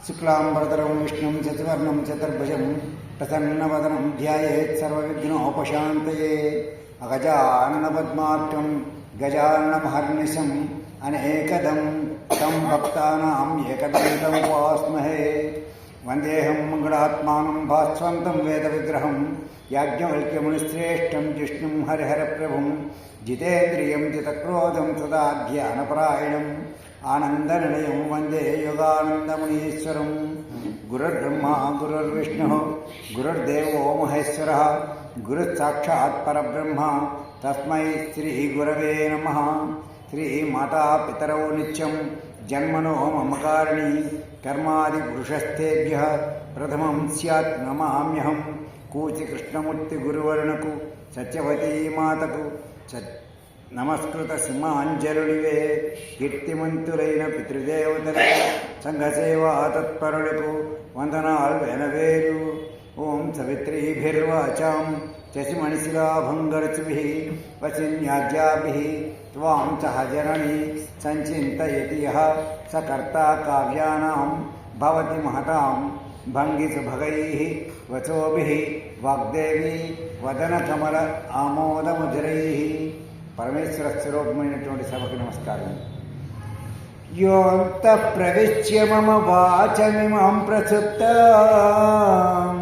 శుక్లాంబరధరం విష్ణుం చతుర్వర్ణం చతుర్భుజం ప్రసన్నవదనం ధ్యాయేత్ సర్వవిఘ్నోపశాంతయే. అగజాననపద్మార్కం గజాననమహర్నిశం అనేకదం తం భక్తానాం ఏకదంతం ఉపాస్మహే. వందేహం మంగళాత్మానం భాస్వంతం వేద విగ్రహం యాజ్ఞవల్క్యమునిశ్రేష్టం జిష్ణుం హరిహరప్రభుం జితేంద్రియం జితక్రోధం సదా ధ్యానపరాయణం ఆనందనిలయం వందే యోగానందమునీశ్వరం. గురుర్బ్రహ్మ గురుర్విష్ణు గురుర్దేవో మహేశ్వర గురుసాక్షాత్ పరబ్రహ్మ తస్మై శ్రీ గురవే నమః. శ్రీమాతాపితరౌ నిత్యం జన్మనో మమ కారిణి కర్మాది పురుషస్థేభ్య ప్రథమం స్యాత్ నమామ్యహం. కూచి కృష్ణమూర్తి గురువరుణకు సత్యవతీ మాతకు నమస్కృత సింహాంజలుడివే. కీర్తిమంతులైన పితృదేవతలకు సంఘసేవా తత్పరులకు వందనాలు వెనవేరు. ఓం సవిత్రీభిర్వాచాం శశిమణిశిలాభంగరచుభిః వసిన్యాజ్యాభిః త్వాం సహజనని సంచింతయతి యః స కర్తా కావ్యానాం భవతి మహతాం భంగిసుభగైః వచోభిః వాగ్దేవి వదనకమల ఆమోదముదిరైః. పరమేశ్వర స్వరూపమైనటువంటి సభకు నమస్కారం. యోంతః ప్రవిశ్య మమ వాచమిమాం ప్రసుప్తాం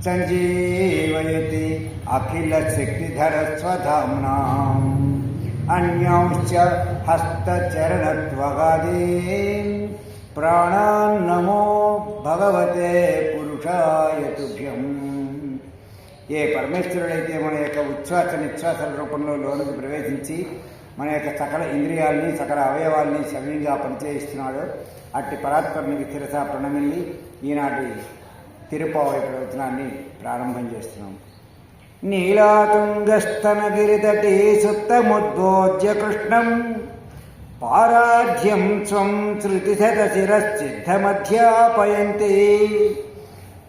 సంజీవయతి అఖిల శక్తిధర స్వధామ్నాం అన్యాంశ్చ హస్తచరణత్వగాదీన్ ప్రాణాన్నమో భగవతే పురుషాయ తుభ్యం. ఏ పరమేశ్వరుడైతే మన యొక్క ఉచ్ఛ్వాస నిశ్వాసల రూపంలో లోనికి ప్రవేశించి మన యొక్క సకల ఇంద్రియాలని సకల అవయవాల్ని సవ్యంగా పనిచేయిస్తున్నాడో అట్టి పరాత్పరునికి శిరస ప్రణమిల్లి ఈనాటి తిరుపావళి ప్రవచనాన్ని ప్రారంభం చేస్తున్నాం. నీలాతుంగస్తనగిరితటే సుప్తముద్బోధ్య కృష్ణం పారాధ్యం స్వం శృతిశతశిరశ్చిద్ధమధ్యాపయంతి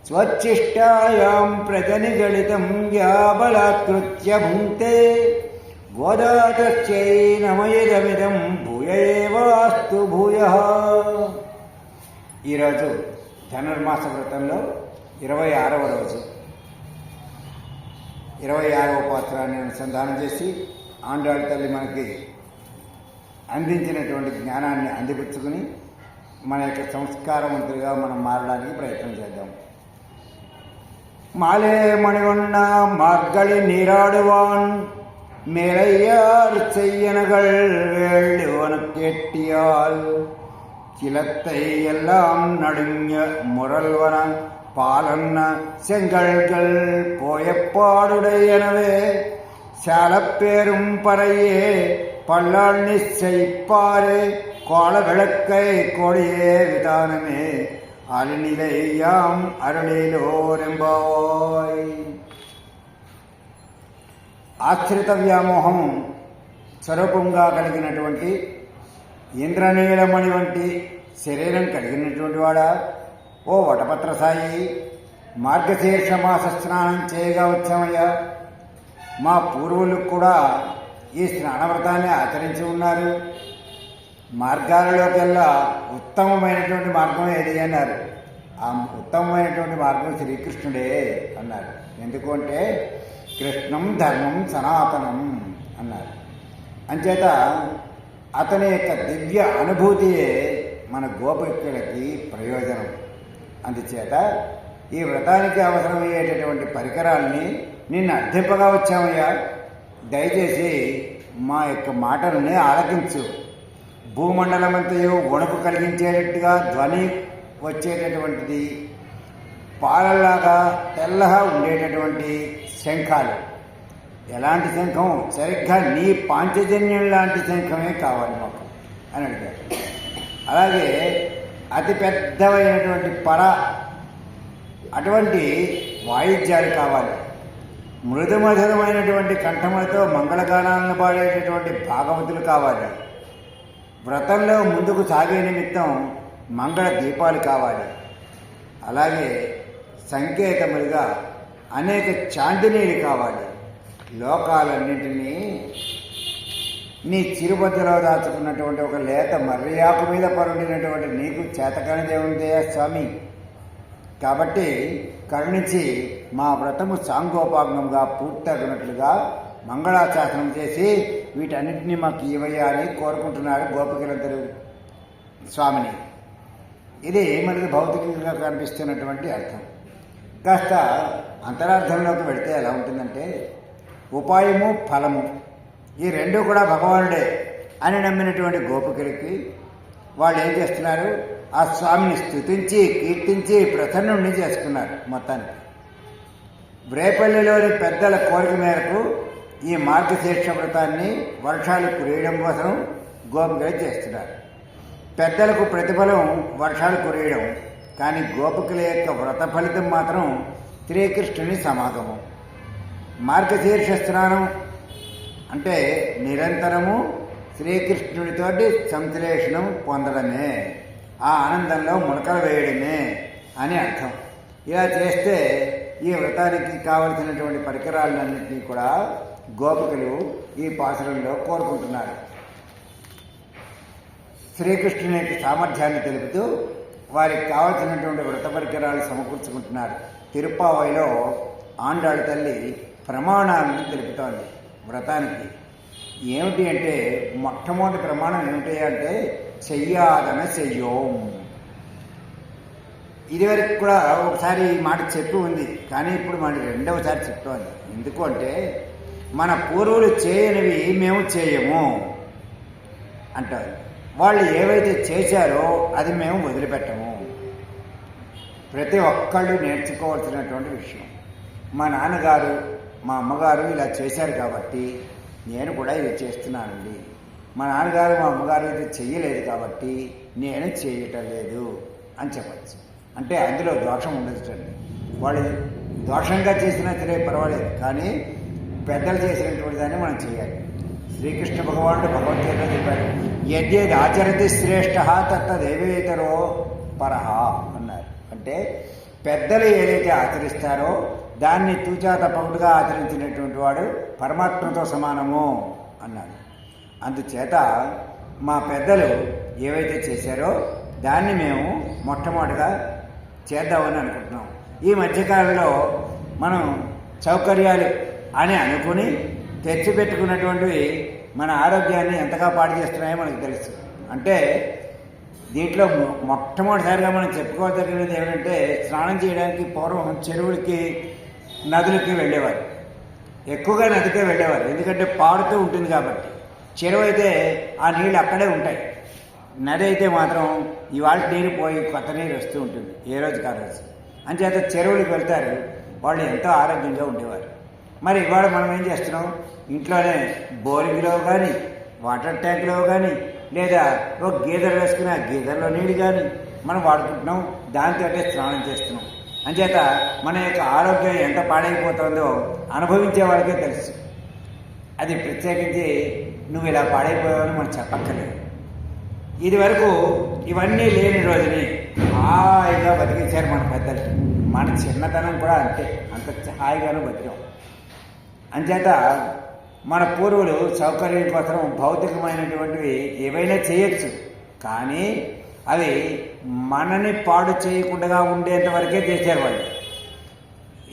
స్వచ్ఛిష్టాయాం ప్రజనిగళితం యా బలాత్కృత్య భుంక్తే గోదాతస్యై నమయదమిదం భూయ ఏవాస్తు భూయః. ఈరోజు ధనుర్మాస వ్రతంలో 26వ రోజు. 26వ పాత్రాన్ని అనుసంధానం చేసి ఆండాళ్ళ తల్లి మనకి అందించినటువంటి జ్ఞానాన్ని అందిపుచ్చుకుని మన యొక్క సంస్కారవంతులుగా మనం మారడానికి ప్రయత్నం చేద్దాం. మాలే మణివన్న మార్గళి నీరాడువాన్ மேலையார் செய்யனகள் வேள்ளுவனுக்கு எட்டியால் கிளத்தை எல்லாம் நடுங்க முரல்வன பாலன்ன செங்கல்கள் போயப்பாடுடையனவே சாலப்பேரும் பறையே பல்லாள் நிச்சயிப்பாரே கோல விளக்கை கொடியே விதானமே அலிநிலையாம் அருளிலோரெம்பாய். ఆశ్రిత వ్యామోహం స్వరూపంగా కలిగినటువంటి ఇంద్రనీలమణి వంటి శరీరం కలిగినటువంటి వాడా, ఓ వటపత్ర సాయి, మార్గశీర్ష మాస స్నానం చేయగా వచ్చామయ్యా. మా పూర్వులు కూడా ఈ స్నానవ్రతాన్ని ఆచరించి ఉన్నారు. మార్గాలలోకెల్లా ఉత్తమమైనటువంటి మార్గం ఏది అన్నారు. ఆ ఉత్తమమైనటువంటి మార్గం శ్రీకృష్ణుడే అన్నారు. ఎందుకు అంటే కృష్ణం ధర్మం సనాతనం అన్నారు. అంచేత అతని యొక్క దివ్య అనుభూతియే మన గోపికలకి ప్రయోజనం. అందుచేత ఈ వ్రతానికి అవసరమయ్యేటటువంటి పరికరాల్ని నిన్ను అర్థింపగా వచ్చామయ్యా. దయచేసి మా యొక్క మాటలని ఆలకించు. భూమండలమంతయు వణుకు కలిగించేటట్టుగా ధ్వని వచ్చేటటువంటిది, పాలలాగా తెల్లగా ఉండేటటువంటి శంఖాలు. ఎలాంటి శంఖం? సరిగ్గా నీ పాంచజన్యం లాంటి శంఖమే కావాలి మాకు అని అడిగారు. అలాగే అతి పెద్దవైనటువంటి అటువంటి వాయిద్యాలు కావాలి. మృదుమధురమైనటువంటి కంఠములతో మంగళగానాలను పాడేటటువంటి భాగవతులు కావాలి. వ్రతంలో ముందుకు సాగే నిమిత్తం మంగళ దీపాలు కావాలి. అలాగే సంకేతములుగా అనేక చాందినీలు కావాలి. లోకాలన్నింటినీ నీ చిరుబద్దలో దాచుకున్నటువంటి ఒక లేత మర్యాకు మీద పరుండినటువంటి నీకు చేతకానిదేముందయ్యా స్వామి. కాబట్టి కరుణించి మా వ్రతము సాంగోపాంగంగా పూర్తగినట్లుగా మంగళాశాసనం చేసి వీటన్నిటినీ మాకు ఇవ్వయ్యా అని కోరుకుంటున్నారు గోపికలందరూ స్వామిని. ఇది మనకి భౌతికంగా కనిపిస్తున్నటువంటి అర్థం. కాస్త అంతరార్థంలోకి వెళితే ఎలా ఉంటుందంటే, ఉపాయము ఫలము ఈ రెండు కూడా భగవానుడే అని నమ్మినటువంటి గోపికలకి వాళ్ళు ఏం చేస్తున్నారు, ఆ స్వామిని స్తుతించి కీర్తించి ప్రసన్నుణ్ణి చేసుకున్నారు. మొత్తానికి రేపల్లిలోని పెద్దల కోరిక మేరకు ఈ మార్గశీర్ష వ్రతాన్ని వర్షాలు కురియడం కోసం గోపికలు చేస్తున్నారు. పెద్దలకు ప్రతిఫలం వర్షాలు కురియడం, కానీ గోపికల యొక్క వ్రత ఫలితం మాత్రం శ్రీకృష్ణుని సమాగమం. మార్గశీర్ష స్నానం అంటే నిరంతరము శ్రీకృష్ణుడితోటి సంశ్లేషణం పొందడమే, ఆ ఆనందంలో మునకలు వేయడమే అని అర్థం. ఇలా చేస్తే ఈ వ్రతానికి కావలసినటువంటి పరికరాలన్నింటినీ కూడా గోపికలు ఈ పాసురంలో కోరుకుంటున్నారు. శ్రీకృష్ణుని యొక్క సామర్థ్యాన్ని తెలుపుతూ వారికి కావలసినటువంటి వ్రత పరికరాలు సమకూర్చుకుంటున్నారు. తిరుప్పావైలో ఆండాళ్ళ తల్లి ప్రమాణాలను తెలుపుతోంది వ్రతానికి. ఏమిటి అంటే, మొట్టమొదటి ప్రమాణం ఏమిటి అంటే చెయ్యాదన చెయ్యోం. ఇదివరకు కూడా ఒకసారి ఈ మాట చెప్పి ఉంది, కానీ ఇప్పుడు మన రెండవసారి చెప్తోంది. ఎందుకు అంటే, మన పూర్వులు చేయనివి మేము చేయము అంటారు. వాళ్ళు ఏవైతే చేశారో అది మేము వదిలిపెట్టము. ప్రతి ఒక్కళ్ళు నేర్చుకోవాల్సినటువంటి విషయం. మా నాన్నగారు మా అమ్మగారు ఇలా చేశారు కాబట్టి నేను కూడా ఇది చేస్తున్నానండి. మా నాన్నగారు మా అమ్మగారు ఇది చెయ్యలేదు కాబట్టి నేను చేయటం లేదు అని చెప్పచ్చు. అంటే అందులో దోషం ఉండొచ్చండి. వాళ్ళు దోషంగా చేసినా సరే పర్వాలేదు, కానీ పెద్దలు చేసినటువంటి దాన్ని మనం చేయాలి. శ్రీకృష్ణ భగవానుడు భగవద్గీతలో చెప్పాడు, యద్యద్ ఆచరతి శ్రేష్ఠ తత్తదేవేతరో పరహ అన్నారు. అంటే పెద్దలు ఏదైతే ఆచరిస్తారో దాన్ని తూచా తప్పకుండా ఆచరించినటువంటి వాడు పరమాత్మతో సమానము అన్నాడు. అందుచేత మా పెద్దలు ఏవైతే చేశారో దాన్ని మేము మొట్టమొదటిగా చేద్దామని అనుకుంటున్నాం. ఈ మధ్యకాలంలో మనం సౌకర్యాలు అని అనుకుని తెచ్చిపెట్టుకున్నటువంటివి మన ఆరోగ్యాన్ని ఎంతగా పాడు చేస్తున్నాయో మనకు తెలుసు. అంటే దీంట్లో మొట్టమొదటిసారిగా మనం చెప్పుకోదగినది ఏమిటంటే, స్నానం చేయడానికి పూర్వం చెరువులకి నదులకి వెళ్ళేవారు. ఎక్కువగా నదికే వెళ్ళేవారు, ఎందుకంటే పారుతూ ఉంటుంది కాబట్టి. చెరువు అయితే ఆ నీళ్ళు అక్కడే ఉంటాయి. నది అయితే మాత్రం ఇవాళ నీరు పోయి కొత్త నీరు వస్తూ ఉంటుంది ఏ రోజు కా రోజు. అంచేత చెరువులకు వెళ్తారు, వాళ్ళు ఎంతో ఆరోగ్యంగా ఉండేవారు. మరి ఇవాళ మనం ఏం చేస్తున్నాం, ఇంట్లోనే బోరింగ్లో కానీ వాటర్ ట్యాంక్లో కానీ లేదా ఒక గీజర్ వేసుకుని ఆ గీజర్లో నీళ్ళు కానీ మనం వాడుకుంటున్నాం, దాంతో స్నానం చేస్తున్నాం. అంచేత మన యొక్క ఆరోగ్యం ఎంత పాడైపోతుందో అనుభవించే వాళ్ళకే తెలుసు. అది ప్రత్యేకించి నువ్వు ఇలా పాడైపోయావని మనం చెప్పక్కర్లేదు. ఇది వరకు ఇవన్నీ లేని రోజుని హాయిగా బతికించారు మన పెద్దలు. మన చిన్నతనం కూడా అంతే, అంత హాయిగాను బతికాం. అంచేత మన పూర్వులు సౌకర్యం కోసం భౌతికమైనటువంటివి ఏవైనా చేయొచ్చు, కానీ అవి మనని పాడు చేయకుండా ఉండేంత వరకే చేశారు వాళ్ళు.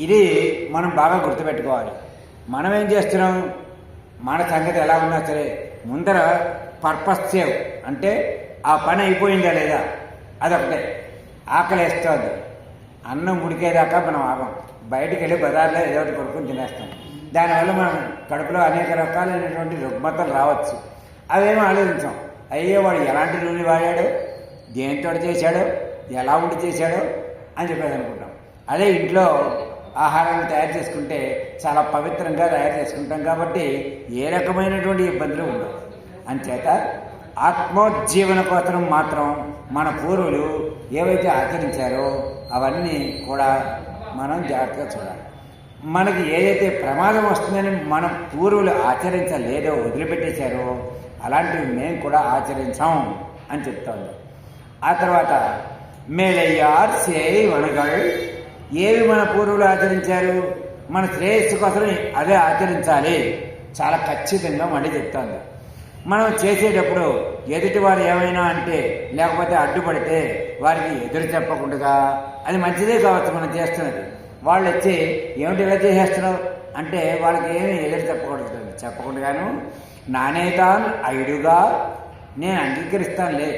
ఇది మనం బాగా గుర్తుపెట్టుకోవాలి. మనం ఏం చేస్తున్నాం, మన సంగతి ఎలా ఉన్నా సరే ముందర పర్పస్ సేవ్ అంటే ఆ పని అయిపోయిందా లేదా అదొకటే. ఆకలి వేస్తుంది, అన్నం ఉడికేదాకా మనం ఆగం, బయటికి వెళ్ళి బజార్లో ఏదో ఒకటి కొనుక్కొని తినేస్తాం. దానివల్ల మనం కడుపులో అనేక రకాలైనటువంటి రుగ్మతలు రావచ్చు. అవేమో ఆలోచించాం. అయ్యే వాడు ఎలాంటి నూనె వాడాడో, దేంతో చేశాడో, ఎలా ఉండి చేశాడో అని చెప్పేసి అనుకుంటాం. అదే ఇంట్లో ఆహారాన్ని తయారు చేసుకుంటే చాలా పవిత్రంగా తయారు చేసుకుంటాం కాబట్టి ఏ రకమైనటువంటి ఇబ్బందులు ఉండవు. అంచేత ఆత్మోజ్జీవన కోసం మాత్రం మన పూర్వులు ఏవైతే ఆచరించారో అవన్నీ కూడా మనం జాగ్రత్తగా చూడాలి. మనకి ఏదైతే ప్రమాదం వస్తుందని మన పూర్వులు ఆచరించలేదో వదిలిపెట్టేశారో అలాంటివి మేము కూడా ఆచరించాం అని చెప్తాం. ఆ తర్వాత మేలయ్యార్ సేయ్ వనగల్, ఏవి మన పూర్వులు ఆచరించారు, మన శ్రేయస్సు కోసం అదే ఆచరించాలి చాలా ఖచ్చితంగా మళ్ళీ చెప్తాను. మనం చేసేటప్పుడు ఎదుటివారు ఏమైనా అంటే లేకపోతే అడ్డుపడితే వారికి ఎదురు చెప్పకుండా, అది మంచిదే కావచ్చు మనం చేస్తున్నది, వాళ్ళు వచ్చి ఏమిటి ఇలా చేసేస్తున్నావు అంటే వాళ్ళకి ఏమి ఎదురు చెప్పకుండాను నానేతాన్ ఐడుగా నేను అంగీకరిస్తానులే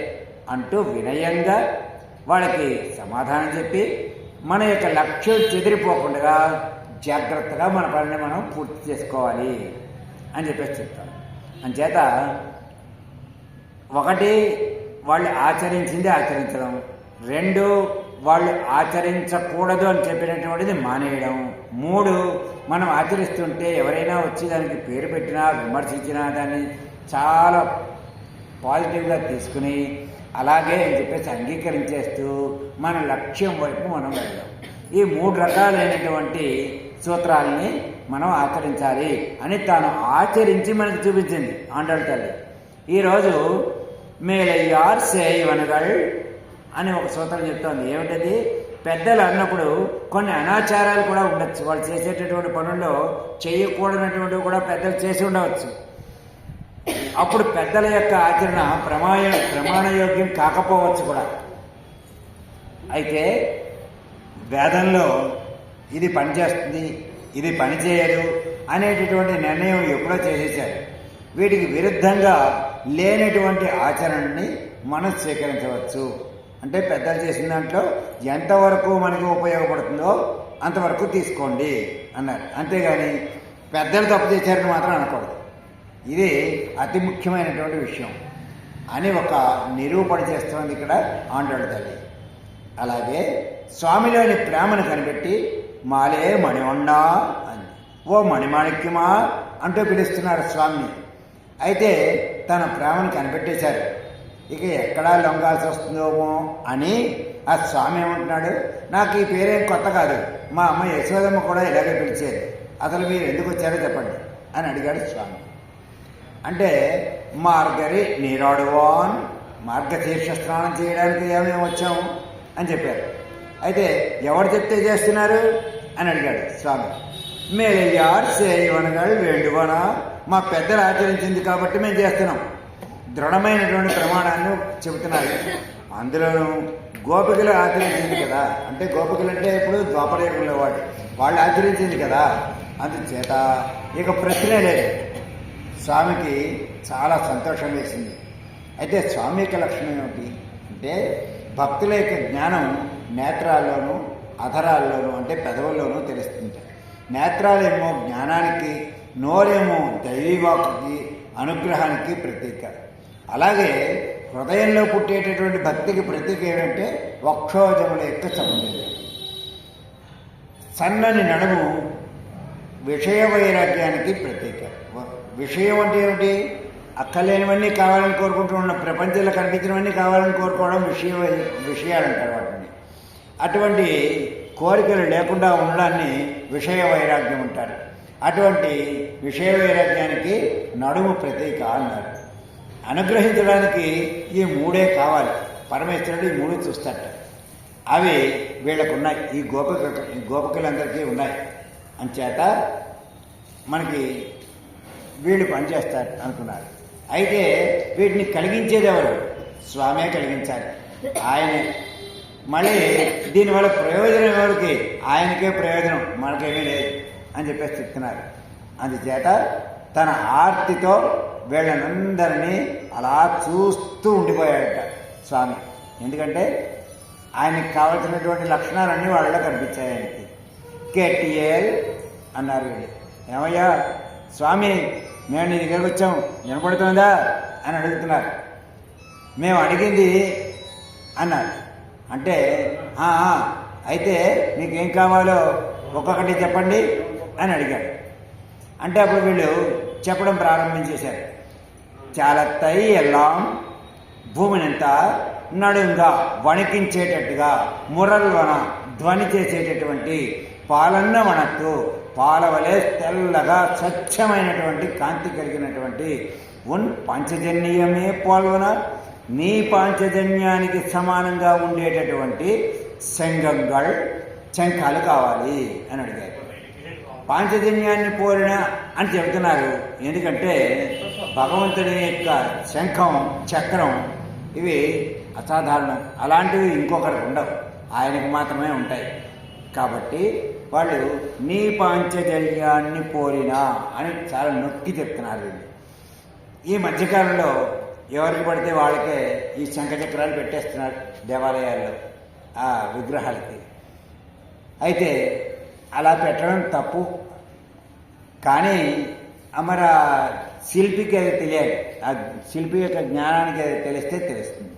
అంటూ వినయంగా వాళ్ళకి సమాధానం చెప్పి మన యొక్క లక్ష్యం చెదిరిపోకుండా జాగ్రత్తగా మన పనిని మనం పూర్తి చేసుకోవాలి అని చెప్పేసి చెప్తాను. అంచేత ఒకటి, వాళ్ళు ఆచరించింది ఆచరించడం, రెండు, వాళ్ళు ఆచరించకూడదు అని చెప్పినటువంటిది మానేయడం, మూడు, మనం ఆచరిస్తుంటే ఎవరైనా వచ్చి దానికి పేరు పెట్టినా విమర్శించినా దాన్ని చాలా పాజిటివ్గా తీసుకుని అలాగే అని చెప్పేసి అంగీకరించేస్తూ మన లక్ష్యం వైపు మనం వెళ్దాం. ఈ 3 రకాలైనటువంటి సూత్రాలని మనం ఆచరించాలి అని తాను ఆచరించి మనకు చూపించింది ఆండాళ్ళ తల్లి. ఈరోజు మేలయ్యార్ సేయవనగల్ అని ఒక సూత్రం చెప్తోంది. ఏమిటది? పెద్దలు అన్నప్పుడు కొన్ని అనాచారాలు కూడా ఉండొచ్చు, వాళ్ళు చేసేటటువంటి పనుల్లో చేయకూడనటువంటివి కూడా పెద్దలు చేసి ఉండవచ్చు. అప్పుడు పెద్దల యొక్క ఆచరణ ప్రమాణయోగ్యం కాకపోవచ్చు కూడా. అయితే వేదంలో ఇది పనిచేస్తుంది, ఇది పనిచేయదు అనేటటువంటి నిర్ణయం ఎప్పుడో చేసేసారు. వీటికి విరుద్ధంగా లేనటువంటి ఆచరణని మనం స్వీకరించవచ్చు. అంటే పెద్దలు చేసిన దాంట్లో ఎంతవరకు మనకి ఉపయోగపడుతుందో అంతవరకు తీసుకోండి అన్నారు. అంతేగాని పెద్దలు తప్పు చేశారని మాత్రం అనకూడదు. ఇది అతి ముఖ్యమైనటువంటి విషయం అని ఒక నిరూపణ చేస్తుంది ఇక్కడ ఆండాళ్ళ తల్లి. అలాగే స్వామిలోని ప్రేమను కనిపెట్టి మాలే మణివన్నా అని, ఓ మణిమాణిక్యమా అంటూ పిలుస్తున్నారు స్వామిని. అయితే తన ప్రేమను కనిపెట్టేశారు. ఇక ఎక్కడా లొంగాల్సి వస్తుందేమో అని ఆ స్వామి ఏమంటున్నాడు, నాకు ఈ పేరేం కొత్త కాదు, మా అమ్మ యశోదమ్మ కూడా ఇలాగే పిలిచేది, అసలు మీరు ఎందుకు వచ్చారో చెప్పండి అని అడిగాడు స్వామి. అంటే మార్గరి నీరాడువాన్, మార్గశీర్ష స్నానం చేయడానికి ఏమేమి వచ్చాము అని చెప్పారు. అయితే ఎవరు చెప్తే చేస్తున్నారు అని అడిగాడు స్వామి. మేలయ్యార్ సేయవనగల్ వేండువనా, మా పెద్దలు ఆచరించింది కాబట్టి మేము చేస్తున్నాం. దృఢమైనటువంటి ప్రమాణాన్ని చెబుతున్నారు. అందులోనూ గోపికలు ఆచరించింది కదా, అంటే గోపికలు అంటే ఇప్పుడు ద్వాపరయుగంలో వాళ్ళు ఆచరించింది కదా, అందుచేత ఇక ప్రశ్నే లేదు. స్వామికి చాలా సంతోషం వేసింది. అయితే స్వామి యొక్క లక్షణం ఏమిటి అంటే భక్తుల యొక్క జ్ఞానం నేత్రాల్లోనూ అధరాల్లోనూ అంటే పెదవుల్లోనూ తెలుస్తుంది. నేత్రాలేమో జ్ఞానానికి, నోరేమో దైవీవాకుకి అనుగ్రహానికి ప్రతీక. అలాగే హృదయంలో పుట్టేటటువంటి భక్తికి ప్రతీక ఏమిటంటే వక్షోజముల యొక్క సౌందర్యం. సన్నని నడుము విషయ వైరాగ్యానికి ప్రతీక. విషయం అంటే ఏమిటి? అక్కర్లేనివన్నీ కావాలని కోరుకుంటూ ఉన్న, ప్రపంచంలో కనిపించినవన్నీ కావాలని కోరుకోవడం విషయాలు అంటారు వాటిని. అటువంటి కోరికలు లేకుండా ఉండడాన్ని విషయ వైరాగ్యం అంటారు. అటువంటి విషయ వైరాగ్యానికి నడుము ప్రతీక అన్నారు. అనుగ్రహించడానికి ఈ 3 కావాలి. పరమేశ్వరుడు ఈ 3 చూస్తాట. అవి వీళ్ళకు ఉన్నాయి, ఈ గోపికలందరికీ ఉన్నాయి. అంచేత మనకి వీళ్ళు పనిచేస్తారు అనుకున్నారు. అయితే వీటిని కలిగించేది ఎవరు? స్వామే కలిగించాలి, ఆయనే. మళ్ళీ దీనివల్ల ప్రయోజనం ఎవరికి? ఆయనకే ప్రయోజనం, మనకేమీ లేదు అని చెప్పేసి చెప్తున్నారు. అందుచేత తన ఆర్తితో వీళ్ళనందరినీ అలా చూస్తూ ఉండిపోయాడట స్వామి. ఎందుకంటే ఆయనకి కావలసినటువంటి లక్షణాలన్నీ వాళ్ళలో కనిపించాయి ఆయనకి. కేటీఎల్ అన్నారు వీళ్ళు. ఏమయ్యా స్వామి, మేము నీ దగ్గరకు వచ్చాం, వినపడుతుందా అని అడుగుతున్నారు. మేము అడిగింది అన్నారు. అంటే అయితే మీకేం కావాలో ఒక్కొక్కటి చెప్పండి అని అడిగాడు. అంటే అప్పుడు వీళ్ళు చెప్పడం ప్రారంభించేశారు. చాలత్తై ఎల్లాం, భూమినంతా నడుంగా వణికించేటట్టుగా మురల్వన ధ్వని చేసేటటువంటి పాలన్న వనత్తు, పాలవలే తెల్లగా స్వచ్ఛమైనటువంటి కాంతి కలిగినటువంటి పంచజన్యమే పాల్వన, నీ పాంచజన్యానికి సమానంగా ఉండేటటువంటి శంఖంగళ్, శంఖాలు కావాలి అని అడిగారు. పాంచజన్యాన్ని పోలిన అని చెబుతున్నారు. ఎందుకంటే భగవంతుడి యొక్క శంఖం, చక్రం ఇవి అసాధారణం. అలాంటివి ఇంకొకరికి ఉండవు, ఆయనకు మాత్రమే ఉంటాయి. కాబట్టి వాళ్ళు నీ పాంచజన్యాన్ని పోలినా అని చాలా నొక్కి చెప్తున్నారు వీళ్ళు. ఈ మధ్యకాలంలో ఎవరికి పడితే వాళ్ళకే ఈ శంఖచక్రాలు పెట్టేస్తున్నారు దేవాలయాల్లో ఆ విగ్రహాలకి. అయితే అలా పెట్టడం తప్పు. కానీ మరి ఆ శిల్పికి అది తెలియాలి, ఆ శిల్పి యొక్క జ్ఞానానికి అది తెలిస్తే తెలుస్తుంది.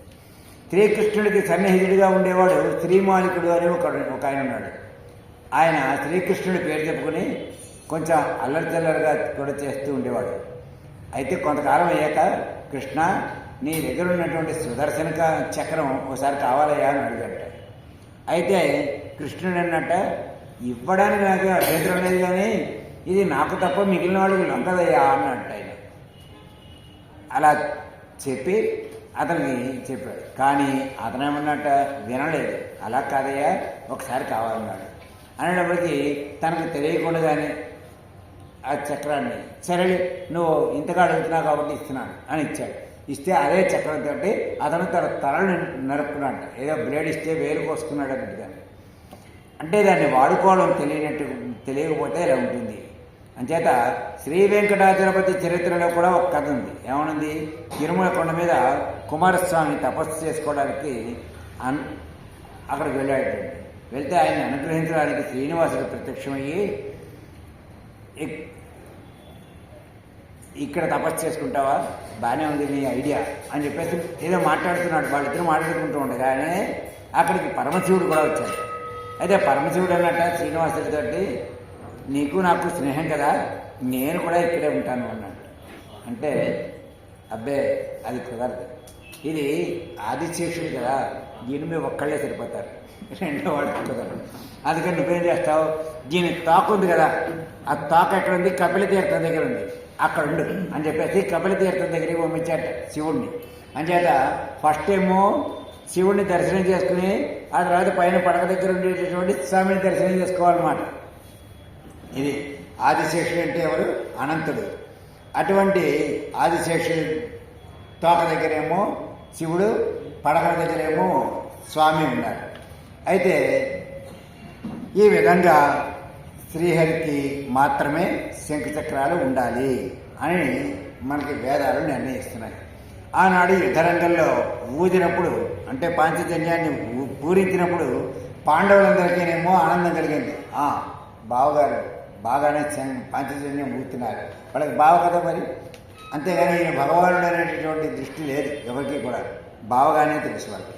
శ్రీకృష్ణుడికి సన్నిహితుడిగా ఉండేవాడు శ్రీమాలికుడు అని ఒక ఆయన ఉన్నాడు. ఆయన శ్రీకృష్ణుడి పేరు చెప్పుకుని కొంచెం అల్లరి చల్లరిగా కూడా చేస్తూ ఉండేవాడు. అయితే కొంతకాలం అయ్యాక, కృష్ణ నీ దగ్గర ఉన్నటువంటి సుదర్శన చక్రం ఒకసారి కావాలయ్యా అని అడిగట. అయితే కృష్ణుడు అన్నట్ట, ఇవ్వడానికి నాకు అభ్యంతరం లేదు, కానీ ఇది నాకు తప్ప మిగిలిన వాళ్ళకి లొంగదయ్యా అన్నట్టు ఆయన. అలా చెప్పి అతనికి చెప్పాడు. కానీ అతనేమన్నట్ట, వినలేదు. అలా కాదయ్యా, ఒకసారి కావాలన్నాడు. అనేటప్పటికీ తనకు తెలియకుండానే ఆ చక్రాన్ని, సరే నువ్వు ఇంతగా అడుగుతున్నావు కాబట్టి ఇస్తున్నాను అని ఇచ్చాడు. ఇస్తే అదే చక్రంతో అతను తన తలను నరుక్కున్నాడు. ఏదో బ్లేడ్ ఇస్తే వేలు కోసుకున్నాడు అన్నట్టుగా. అంటే దాన్ని వాడుకోవడం తెలియకపోతే ఇలా ఉంటుంది. అంచేత శ్రీ వెంకటాచలపతి చరిత్రలో కూడా ఒక కథ ఉంది. ఏమనుంది? తిరుమల కొండ మీద కుమారస్వామి తపస్సు చేసుకోవడానికి అక్కడికి వెళ్ళాడండి. వెళ్తే ఆయన అనుగ్రహించడానికి శ్రీనివాసుడు ప్రత్యక్షమయ్యి, ఇక్కడ తపస్సు చేసుకుంటావా, బాగానే ఉంది నీ ఐడియా అని చెప్పేసి ఏదో మాట్లాడుతున్నాడు. వాళ్ళిద్దరూ మాట్లాడుకుంటూ ఉండగానే అక్కడికి పరమశివుడు కూడా వచ్చాడు. అయితే పరమశివుడు అన్నట్ట శ్రీనివాసుడితోటి, నీకు నాకు స్నేహం కదా, నేను కూడా ఇక్కడే ఉంటాను అన్నాడు. అంటే అబ్బే అది కుదరదు, ఇది ఆదిశేషుడు కదా, దీని మీద ఒక్కళ్ళే సరిపోతారు, రెండో వాడు కుదరదు. అందుకని నువ్వేం చేస్తావు, దీని తోక ఉంది కదా, ఆ తోక ఎక్కడ ఉంది, కపిలతీర్థం దగ్గర ఉంది, అక్కడ ఉండు అని చెప్పేసి కపిలతీర్థం దగ్గరికి పంపించాట శివుణ్ణి. అంచేత ఫస్ట్ ఏమో శివుణ్ణి దర్శనం చేసుకుని ఆ తర్వాత పైన పడక దగ్గర ఉండేటటువంటి స్వామిని దర్శనం చేసుకోవాలన్నమాట. ఇది ఆదిశేషుడు అంటే ఎవరు? అనంతుడు. అటువంటి ఆదిశేషుడు తోక దగ్గరేమో శివుడు, పడక దగ్గరేమో స్వామి ఉన్నారు. అయితే ఈ విధంగా శ్రీహరికి మాత్రమే శంఖచక్రాలు ఉండాలి అని మనకి వేదాలు నిర్ణయిస్తున్నాయి. ఆనాడు యుద్ధరంగంలో ఊదినప్పుడు, అంటే పాంచజన్యాన్ని పూరించినప్పుడు పాండవులందరికీనేమో ఆనందం కలిగింది. బావగారు బాగానే పాంచజన్యం ఊతున్నారు, వాళ్ళకి బావ కదా మరి. అంతేగాని ఈయన భగవానుడు అనేటటువంటి దృష్టి లేదు ఎవరికి కూడా, బావగానే తెలుసు వాళ్ళకి.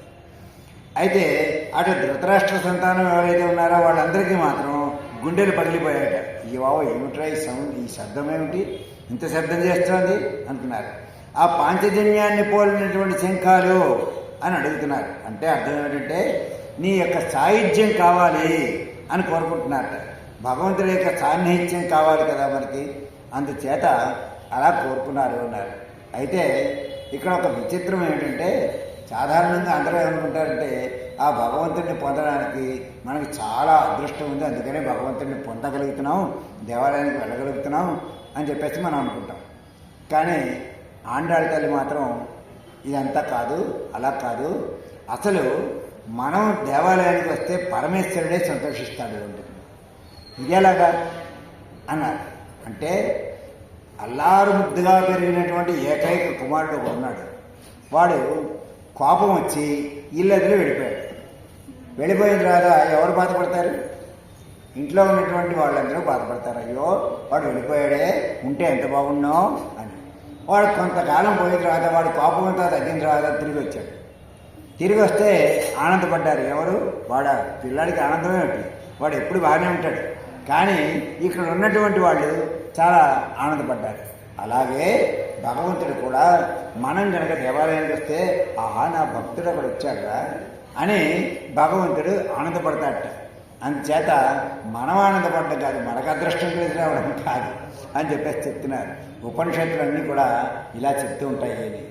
అయితే అటు ధృతరాష్ట్ర సంతానం ఎవరైతే ఉన్నారో వాళ్ళందరికీ మాత్రం గుండెలు పగిలిపోయాట. ఈ బావ ఏమిట్రా ఈ సౌండ్, ఈ శబ్దం ఏమిటి, ఇంత శబ్దం చేస్తోంది అనుకున్నారు. ఆ పాంచజన్యాన్ని పోలినటువంటి శంఖాలు అని అడుగుతున్నారు. అంటే అర్థం ఏమిటంటే నీ యొక్క సాయుధ్యం కావాలి అని కోరుకుంటున్నారట. భగవంతుడి యొక్క సాన్నిహిత్యం కావాలి కదా మనకి, అందుచేత అలా కోరుకున్నారు అన్నారు. అయితే ఇక్కడ ఒక విచిత్రం ఏమిటంటే, సాధారణంగా అందరూ ఏమనుకుంటారంటే ఆ భగవంతుడిని పొందడానికి మనకు చాలా అదృష్టం ఉంది, అందుకనే భగవంతుడిని పొందగలుగుతున్నాం, దేవాలయానికి వెళ్ళగలుగుతున్నాం అని చెప్పేసి మనం అనుకుంటాం. కానీ ఆండాళ్ళ తల్లి మాత్రం ఇదంతా కాదు, అలా కాదు, అసలు మనం దేవాలయానికి వస్తే పరమేశ్వరుడే సంతోషిస్తాడు ఉంటుంది. ఇదేలాగా అన్నారు. అంటే అల్లారు ముద్దుగా పెరిగినటువంటి ఏకైక కుమారుడు ఉన్నాడు. వాడు కోపం వచ్చి ఇల్లదిలో వెళ్ళిపోయాడు. వెళ్ళిపోయిన తర్వాత ఎవరు బాధపడతారు? ఇంట్లో ఉన్నటువంటి వాళ్ళందరూ బాధపడతారు. అయ్యో వాడు వెళ్ళిపోయాడే, ఉంటే ఎంత బాగున్నావు అని. వాడు కొంతకాలం పోయిన తర్వాత వాడు కోపం అంతా తగ్గిన తర్వాత తిరిగి వచ్చాడు. తిరిగి వస్తే ఆనందపడ్డారు. ఎవరు? వాడు. పిల్లాడికి ఆనందమే ఉంటుంది, వాడు ఎప్పుడు బాగానే ఉంటాడు. కానీ ఇక్కడ ఉన్నటువంటి వాళ్ళు చాలా ఆనందపడ్డారు. అలాగే భగవంతుడు కూడా మనం కనుక దేవాలయానికి వస్తే ఆహా నా భక్తుడు అక్కడ వచ్చాడురా అని భగవంతుడు ఆనందపడతాడట. అందుచేత మనం ఆనందపడడం కాదు, మనకు అదృష్టం కలిసి రావడం కాదు అని చెప్పేసి చెప్తున్నారు. ఉపనిషత్తులన్నీ కూడా ఇలా చెప్తూ ఉంటాయి. అని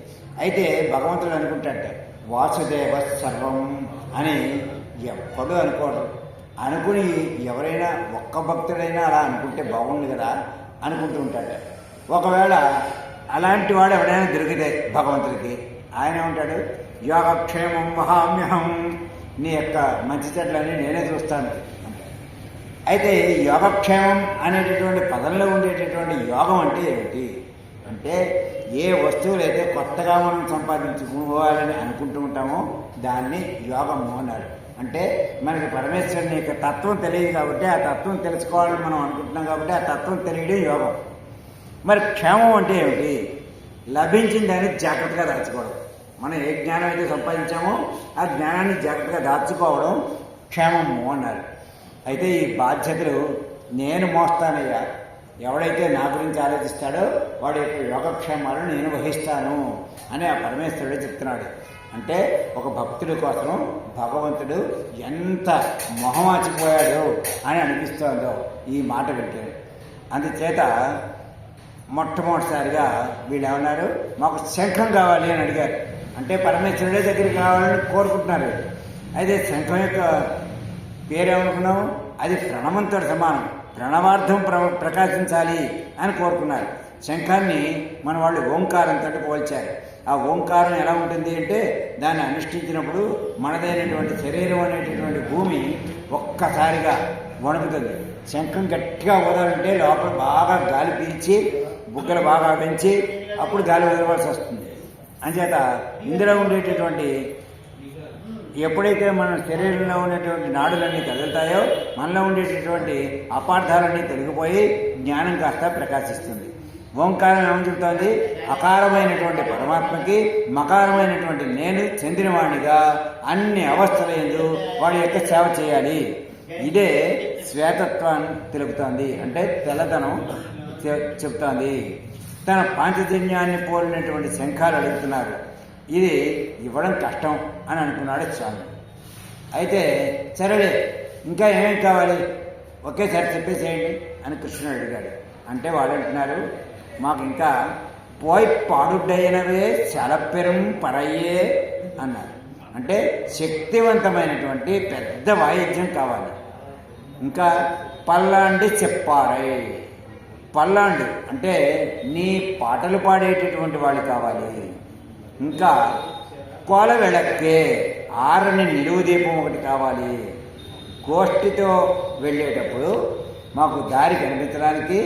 అయితే భగవంతుడు అనుకుంటాడట వాసుదేవ సర్వం అని ఎప్పుడూ అనుకోవడం. అనుకుని ఎవరైనా ఒక్క భక్తుడైనా అలా అనుకుంటే బాగుంది కదా అనుకుంటూ ఉంటాడు. ఒకవేళ అలాంటి వాడు ఎవడైనా దొరికితే భగవంతుడికి ఆయన ఉంటాడు, యోగక్షేమం మహామ్యహం, నీ యొక్క మంచి చెట్లని నేనే చూస్తాను. అయితే యోగక్షేమం అనేటటువంటి పదంలో ఉండేటటువంటి యోగం అంటే ఏమిటి అంటే, ఏ వస్తువులు అయితే కొత్తగా మనం సంపాదించుకోవాలని అనుకుంటూ ఉంటామో దాన్ని యోగము అన్నాడు. అంటే మనకి పరమేశ్వరుని యొక్క తత్వం తెలియదు కాబట్టి, ఆ తత్వం తెలుసుకోవాలని మనం అనుకుంటున్నాం కాబట్టి ఆ తత్వం తెలియడం యోగం. మరి క్షేమం అంటే ఏమిటి? లభించిన దాన్ని జాగ్రత్తగా దాచుకోవడం. మనం ఏ జ్ఞానం అయితే సంపాదించామో ఆ జ్ఞానాన్ని జాగ్రత్తగా దాచుకోవడం క్షేమము అన్నారు. అయితే ఈ బాధ్యతలు నేను మోస్తానయ్యా, ఎవడైతే నా గురించి ఆలోచిస్తాడో వాడి యొక్క యోగక్షేమాలను నేను వహిస్తాను అని ఆ పరమేశ్వరుడు చెప్తున్నాడు. అంటే ఒక భక్తుడి కోసం భగవంతుడు ఎంత మొహమాచిపోయాడు అని అనిపిస్తోందో ఈ మాట వింటే. అందుచేత మొట్టమొదటిసారిగా వీళ్ళు ఏమన్నారు, మాకు శంఖం కావాలి అని అడిగారు. అంటే పరమేశ్వరుడే దగ్గరికి కావాలని కోరుకుంటున్నారు. అయితే శంఖం యొక్క పేరేమనుకున్నాము, అది ప్రణవంతో సమానం, ప్రణవార్థం ప్రకాశించాలి అని కోరుకున్నారు. శంఖాన్ని మన వాళ్ళు ఓంకారంతో పోల్చారు. ఆ ఓంకారం ఎలా ఉంటుంది అంటే, దాన్ని అనుష్ఠించినప్పుడు మనదైనటువంటి శరీరం అనేటటువంటి భూమి ఒక్కసారిగా వణుకుతుంది. శంఖం గట్టిగా ఊదాలంటే లోపల బాగా గాలి పీల్చి బుగ్గలు బాగా పెంచి అప్పుడు గాలి వదలవలసి వస్తుంది. అంచేత ఇందులో ఉండేటటువంటి ఎప్పుడైతే మన శరీరంలో ఉన్నటువంటి నాడులన్నీ కదులుతాయో మనలో ఉండేటటువంటి అపార్థాలన్నీ తొలగిపోయి జ్ఞానం కాస్త ప్రకాశిస్తుంది. ఓంకారం ఏమని చెబుతోంది, అకారమైనటువంటి పరమాత్మకి మకారమైనటువంటి నేను చెందినవాడిగా అన్ని అవస్థలందు వాడి యొక్క సేవ చేయాలి. ఇదే శ్వేతత్వాన్ని తెలుపుతోంది, అంటే తెల్లదనం చెప్తోంది. తన పాంచజన్యాన్ని పోలినటువంటి శంఖాలు అడుగుతున్నారు. ఇది ఇవ్వడం కష్టం అని అనుకున్నాడు స్వామి. అయితే సరేలే, ఇంకా ఏమేమి కావాలి ఒకేసారి చెప్పేసేయండి అని కృష్ణుడు అడిగాడు. అంటే వాళ్ళు అంటున్నారు, మాకు ఇంకా పోయి పాడుడైనవే చలపెరం పరయ్యే అన్నారు. అంటే శక్తివంతమైనటువంటి పెద్ద వాయిద్యం కావాలి. ఇంకా పల్లాండి చెప్పారే, పల్లాండు అంటే నీ పాటలు పాడేటటువంటి వాళ్ళు కావాలి. ఇంకా కోల వెళక్కే, ఆరని నిలువు దీపం ఒకటి కావాలి. గోష్ఠితో వెళ్ళేటప్పుడు మాకు దారి కనిపించడానికి,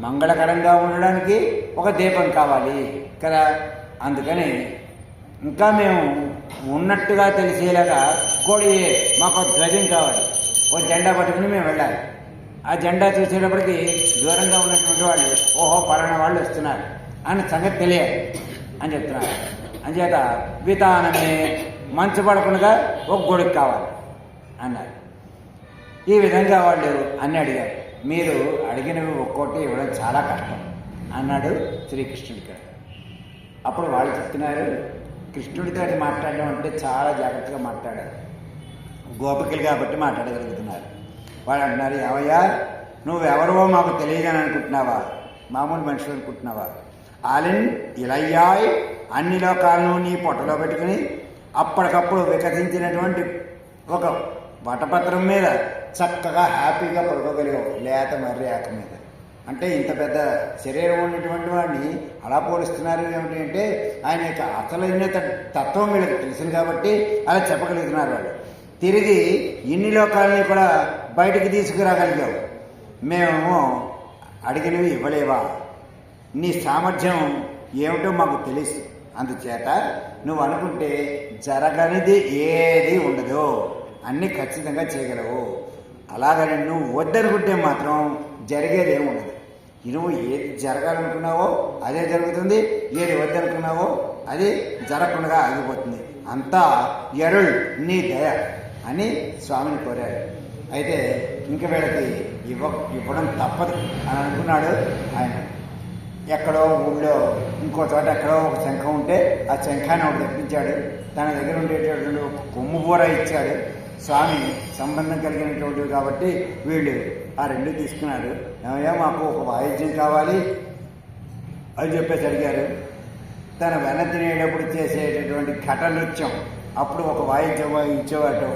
మంగళకరంగా ఉండడానికి ఒక దీపం కావాలి కదా. అందుకని ఇంకా మేము ఉన్నట్టుగా తెలిసేలాగా కోడి మాకు ధ్వజం కావాలి. ఓ జెండా పట్టుకుని మేము వెళ్ళాలి. ఆ జెండా చూసేటప్పటికి దూరంగా ఉన్నటువంటి వాళ్ళు ఓహో పలానా వాళ్ళు వస్తున్నారు అని సంగతి తెలియాలి అని చెప్తున్నారు. అంచేత వితానమే మంచు పడకుండా ఒక గొడుగు కావాలి అన్నారు. ఈ విధంగా వాళ్ళు అన్నీ అడిగారు. మీరు అడిగినవి ఒక్కోటి ఇవ్వడం చాలా కష్టం అన్నాడు శ్రీకృష్ణుడికి. అప్పుడు వాళ్ళు చెప్తున్నారు, కృష్ణుడితో మాట్లాడడం అంటే చాలా జాగ్రత్తగా మాట్లాడారు, గోపికలు కాబట్టి మాట్లాడగలుగుతున్నారు. వాళ్ళు అంటున్నారు, ఏవయ్యా నువ్వెవరో మాకు తెలియదని అనుకుంటున్నావా, మామూలు మనుషులు అనుకుంటున్నావా? ఆలిన్ ఇలయ్యాయ్, అన్ని లోకాలను నీ పొట్టలో పెట్టుకుని అప్పటికప్పుడు వికసించినటువంటి ఒక వటపత్రం మీద చక్కగా హ్యాపీగా పడుకోగలిగావు, లేత మర్రి ఆక మీద. అంటే ఇంత పెద్ద శరీరం ఉన్నటువంటి వాడిని అలా పోలుస్తున్నారు ఏమిటి అంటే, ఆయన యొక్క అసలైన తత్వం వీళ్ళకి తెలిసింది కాబట్టి అలా చెప్పగలుగుతున్నారు వాళ్ళు. తిరిగి ఇన్ని లోకాలని కూడా బయటికి తీసుకురాగలిగావు, మేమేమో అడిగినవి ఇవ్వలేవా? నీ సామర్థ్యం ఏమిటో మాకు తెలుసు. అందుచేత నువ్వు అనుకుంటే జరగనిది ఏది ఉండదు, అన్నీ ఖచ్చితంగా చేయగలవు. అలాగని నువ్వు వద్దనుకుంటే మాత్రం జరిగేది ఏమి ఉండదు. నువ్వు ఏది జరగాలనుకున్నావో అదే జరుగుతుంది, ఏది వద్దనుకున్నావో అది జరగకుండా ఆగిపోతుంది. అంతా ఎరుళ్ నీ దయ అని స్వామిని కోరాడు. అయితే ఇంక వీళ్ళకి ఇవ్వడం తప్పదు అని అనుకున్నాడు ఆయన. ఎక్కడో ఊళ్ళో ఇంకో చోట ఎక్కడో ఒక శంఖం ఉంటే ఆ శంఖాన్ని ఒకటి తెప్పించాడు. తన దగ్గర ఉండేటటువంటి ఒక కొమ్ము బూర ఇచ్చాడు. స్వామి సంబంధం కలిగినటువంటివి కాబట్టి వీళ్ళు ఆ రెండు తీసుకున్నారు. ఏమయ్యా మాకు ఒక వాయిద్యం కావాలి అని చెప్పేసి అడిగారు. తన వెన తినేటప్పుడు చేసేటటువంటి ఘట నృత్యం అప్పుడు ఒక వాయిద్యం ఇచ్చేవాడు.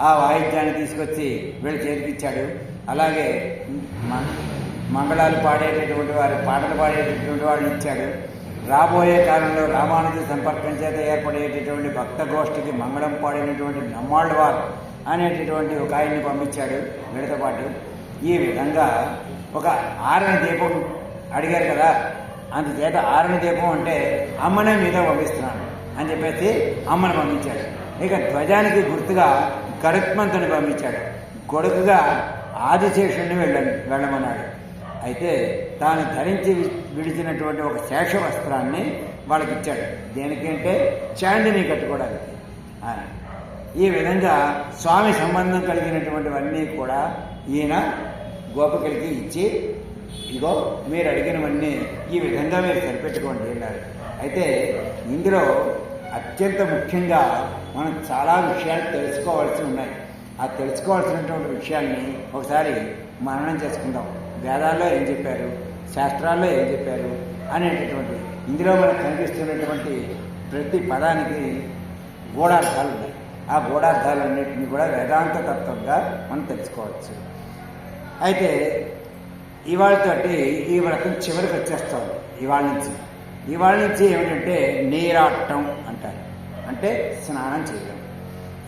ఆ వాయిద్యాన్ని తీసుకొచ్చి వీళ్ళు చేతికిచ్చాడు. అలాగే మంగళాలు పాడేటటువంటి వారు, పాటలు పాడేటటువంటి వాళ్ళు ఇచ్చాడు. రాబోయే కాలంలో రామానుజ సంపర్కం చేత ఏర్పడేటటువంటి భక్త గోష్ఠికి మంగళం పాడినటువంటి నమ్మాళ్ళవారు అనేటటువంటి ఒక ఆయన్ని పంపించాడు వీళ్ళతో పాటు. ఈ విధంగా ఒక ఆరణ దీపం అడిగారు కదా, అందుచేత ఆరణ దీపం అంటే అమ్మనే మీద పంపిస్తున్నాను అని చెప్పేసి అమ్మను పంపించాడు. ఇక ధ్వజానికి గుర్తుగా గరుత్మంతుని పంపించాడు, కొడుకుగా ఆదిశేషుణ్ణి వెళ్ళమన్నాడు. అయితే తాను ధరించి విడిచినటువంటి ఒక శేష వస్త్రాన్ని వాళ్ళకి ఇచ్చాడు. దేనికంటే చాందిని కట్టుకోవడానికి. ఈ విధంగా స్వామి సంబంధం కలిగినటువంటివన్నీ కూడా ఈయన గోపికలకి ఇచ్చి, ఇగో మీరు అడిగినవన్నీ ఈ విధంగా మీరు సరిపెట్టుకోండి అన్నారు. అయితే ఇందులో అత్యంత ముఖ్యంగా మనం చాలా విషయాలు తెలుసుకోవాల్సి ఉన్నాయి. ఆ తెలుసుకోవాల్సినటువంటి విషయాల్ని ఒకసారి మననం చేసుకుందాం. వేదాల్లో ఏం చెప్పారు, శాస్త్రాల్లో ఏం చెప్పారు అనేటటువంటి ఇందులో మనకు కనిపిస్తున్నటువంటి ప్రతి పదానికి గూఢార్థాలు ఉన్నాయి. ఆ గూఢార్థాలన్నింటినీ కూడా వేదాంత తత్వంగా మనం తెలుసుకోవచ్చు. అయితే ఇవాళతోటి ఈ వ్రతం చివరికి వచ్చేస్తాం. ఇవాళ నుంచి ఏమిటంటే నీరాటం అంటారు, అంటే స్నానం చేయడం.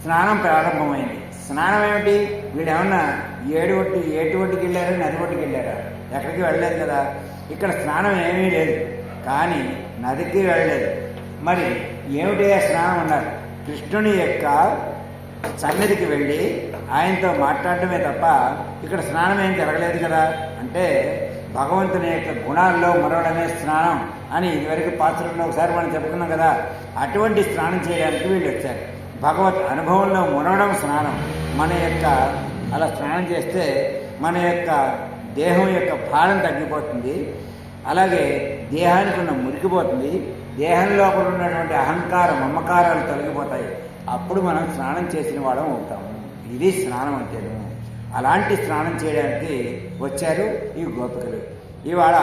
స్నానం ప్రారంభమైంది. స్నానం ఏమిటి? వీడు ఏమన్నా ఏటి ఒడ్డుకి వెళ్ళారా, నది ఒడ్డుకి వెళ్ళారా? ఎక్కడికి వెళ్ళలేదు కదా. ఇక్కడ స్నానం ఏమీ లేదు, కానీ నదికి వెళ్ళలేదు. మరి ఏమిటి ఆ స్నానం అన్నారు? కృష్ణుని యొక్క సన్నిధికి వెళ్ళి ఆయనతో మాట్లాడటమే తప్ప ఇక్కడ స్నానం ఏం జరగలేదు కదా. అంటే భగవంతుని యొక్క గుణాల్లో మరవడమే స్నానం అని ఇదివరకు పాత్రలో ఒకసారి మనం చెప్పుకున్నాం కదా. అటువంటి స్నానం చేయడానికి వీళ్ళు వచ్చారు. భగవత్ అనుభవంలో మునవడం స్నానం. మన యొక్క అలా స్నానం చేస్తే మన యొక్క దేహం యొక్క భారం తగ్గిపోతుంది. అలాగే దేహానికి ఉన్న మురికిపోతుంది. దేహం లోపల ఉన్నటువంటి అహంకారం మమకారాలు తొలగిపోతాయి. అప్పుడు మనం స్నానం చేసిన వాళ్ళం అవుతాము. ఇది స్నానం అంటేను. అలాంటి స్నానం చేయడానికి వచ్చారు ఈ గోపికలు. ఇవాళ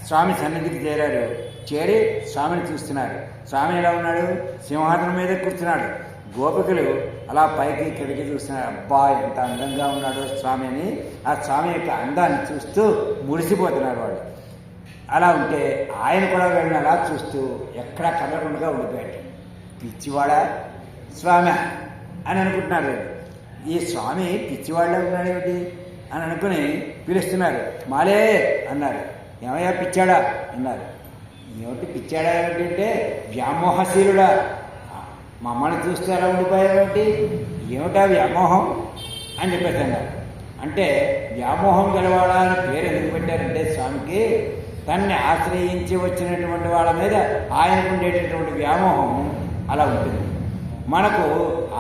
స్వామి సన్నిధికి చేరారు. చేరి స్వామిని చూస్తున్నారు. స్వామి ఎలా ఉన్నాడు? సింహాసనం మీద కూర్చున్నాడు. గోపికలు అలా పైకి కిడికి చూస్తున్నారు. అబ్బా ఎంత అందంగా ఉన్నాడు స్వామి అని ఆ స్వామి యొక్క అందాన్ని చూస్తూ మురిసిపోతున్నారు వాళ్ళు. అలా ఉంటే ఆయన కూడా వెళ్ళిన అలా చూస్తూ ఎక్కడా కదలకుండా ఉండిపోయాడు. పిచ్చివాడా స్వామి అని అనుకుంటున్నారు. ఈ స్వామి పిచ్చివాళ్ళ ఉన్నాడేమిటి అని అనుకుని పిలుస్తున్నారు. మాలే అన్నారు. ఏమయ్యా పిచ్చాడా అన్నారు. ఏమిటి పిచ్చాడా ఏమిటంటే వ్యామోహశీలుడా, మమ్మల్ని చూస్తే ఎలా ఉండిపోయావేమిటి, ఏమిటా వ్యామోహం అని చెప్పేసి అన్నారు. అంటే వ్యామోహం గలవాడా అని పేరు ఎందుకు పెట్టారంటే స్వామికి తన్ని ఆశ్రయించి వచ్చినటువంటి వాళ్ళ మీద ఆయనకు ఉండేటటువంటి వ్యామోహం అలా ఉంటుంది. మనకు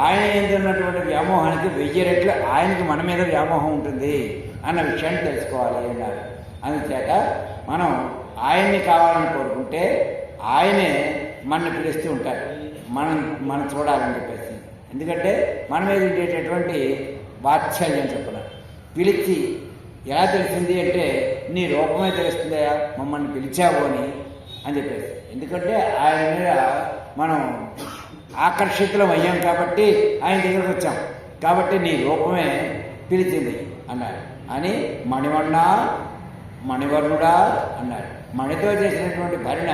ఆయన ఎందున్నటువంటి వ్యామోహానికి 1000 రెట్లు ఆయనకి మన మీద వ్యామోహం ఉంటుంది అన్న విషయాన్ని తెలుసుకోవాలి అన్నారు. అందుచేత మనం ఆయన్ని కావాలని కోరుకుంటే ఆయనే మనని పిలుస్తూ ఉంటారు, మనం చూడాలని చెప్పేసి. ఎందుకంటే మన మీద ఉండేటటువంటి వాత్సల్యం చెప్పిన పిలిచి ఎలా తెలిసింది అంటే నీ రూపమే తెలుస్తుందయా మమ్మల్ని పిలిచావు అని చెప్పేసి. ఎందుకంటే ఆయన మీద మనం ఆకర్షితులం అయ్యాం కాబట్టి ఆయన దగ్గరకు వచ్చాం కాబట్టి నీ రూపమే పిలిచింది అన్నారు. అని మణివర్ణుడా అన్నాడు. మణితో చేసినటువంటి భరణ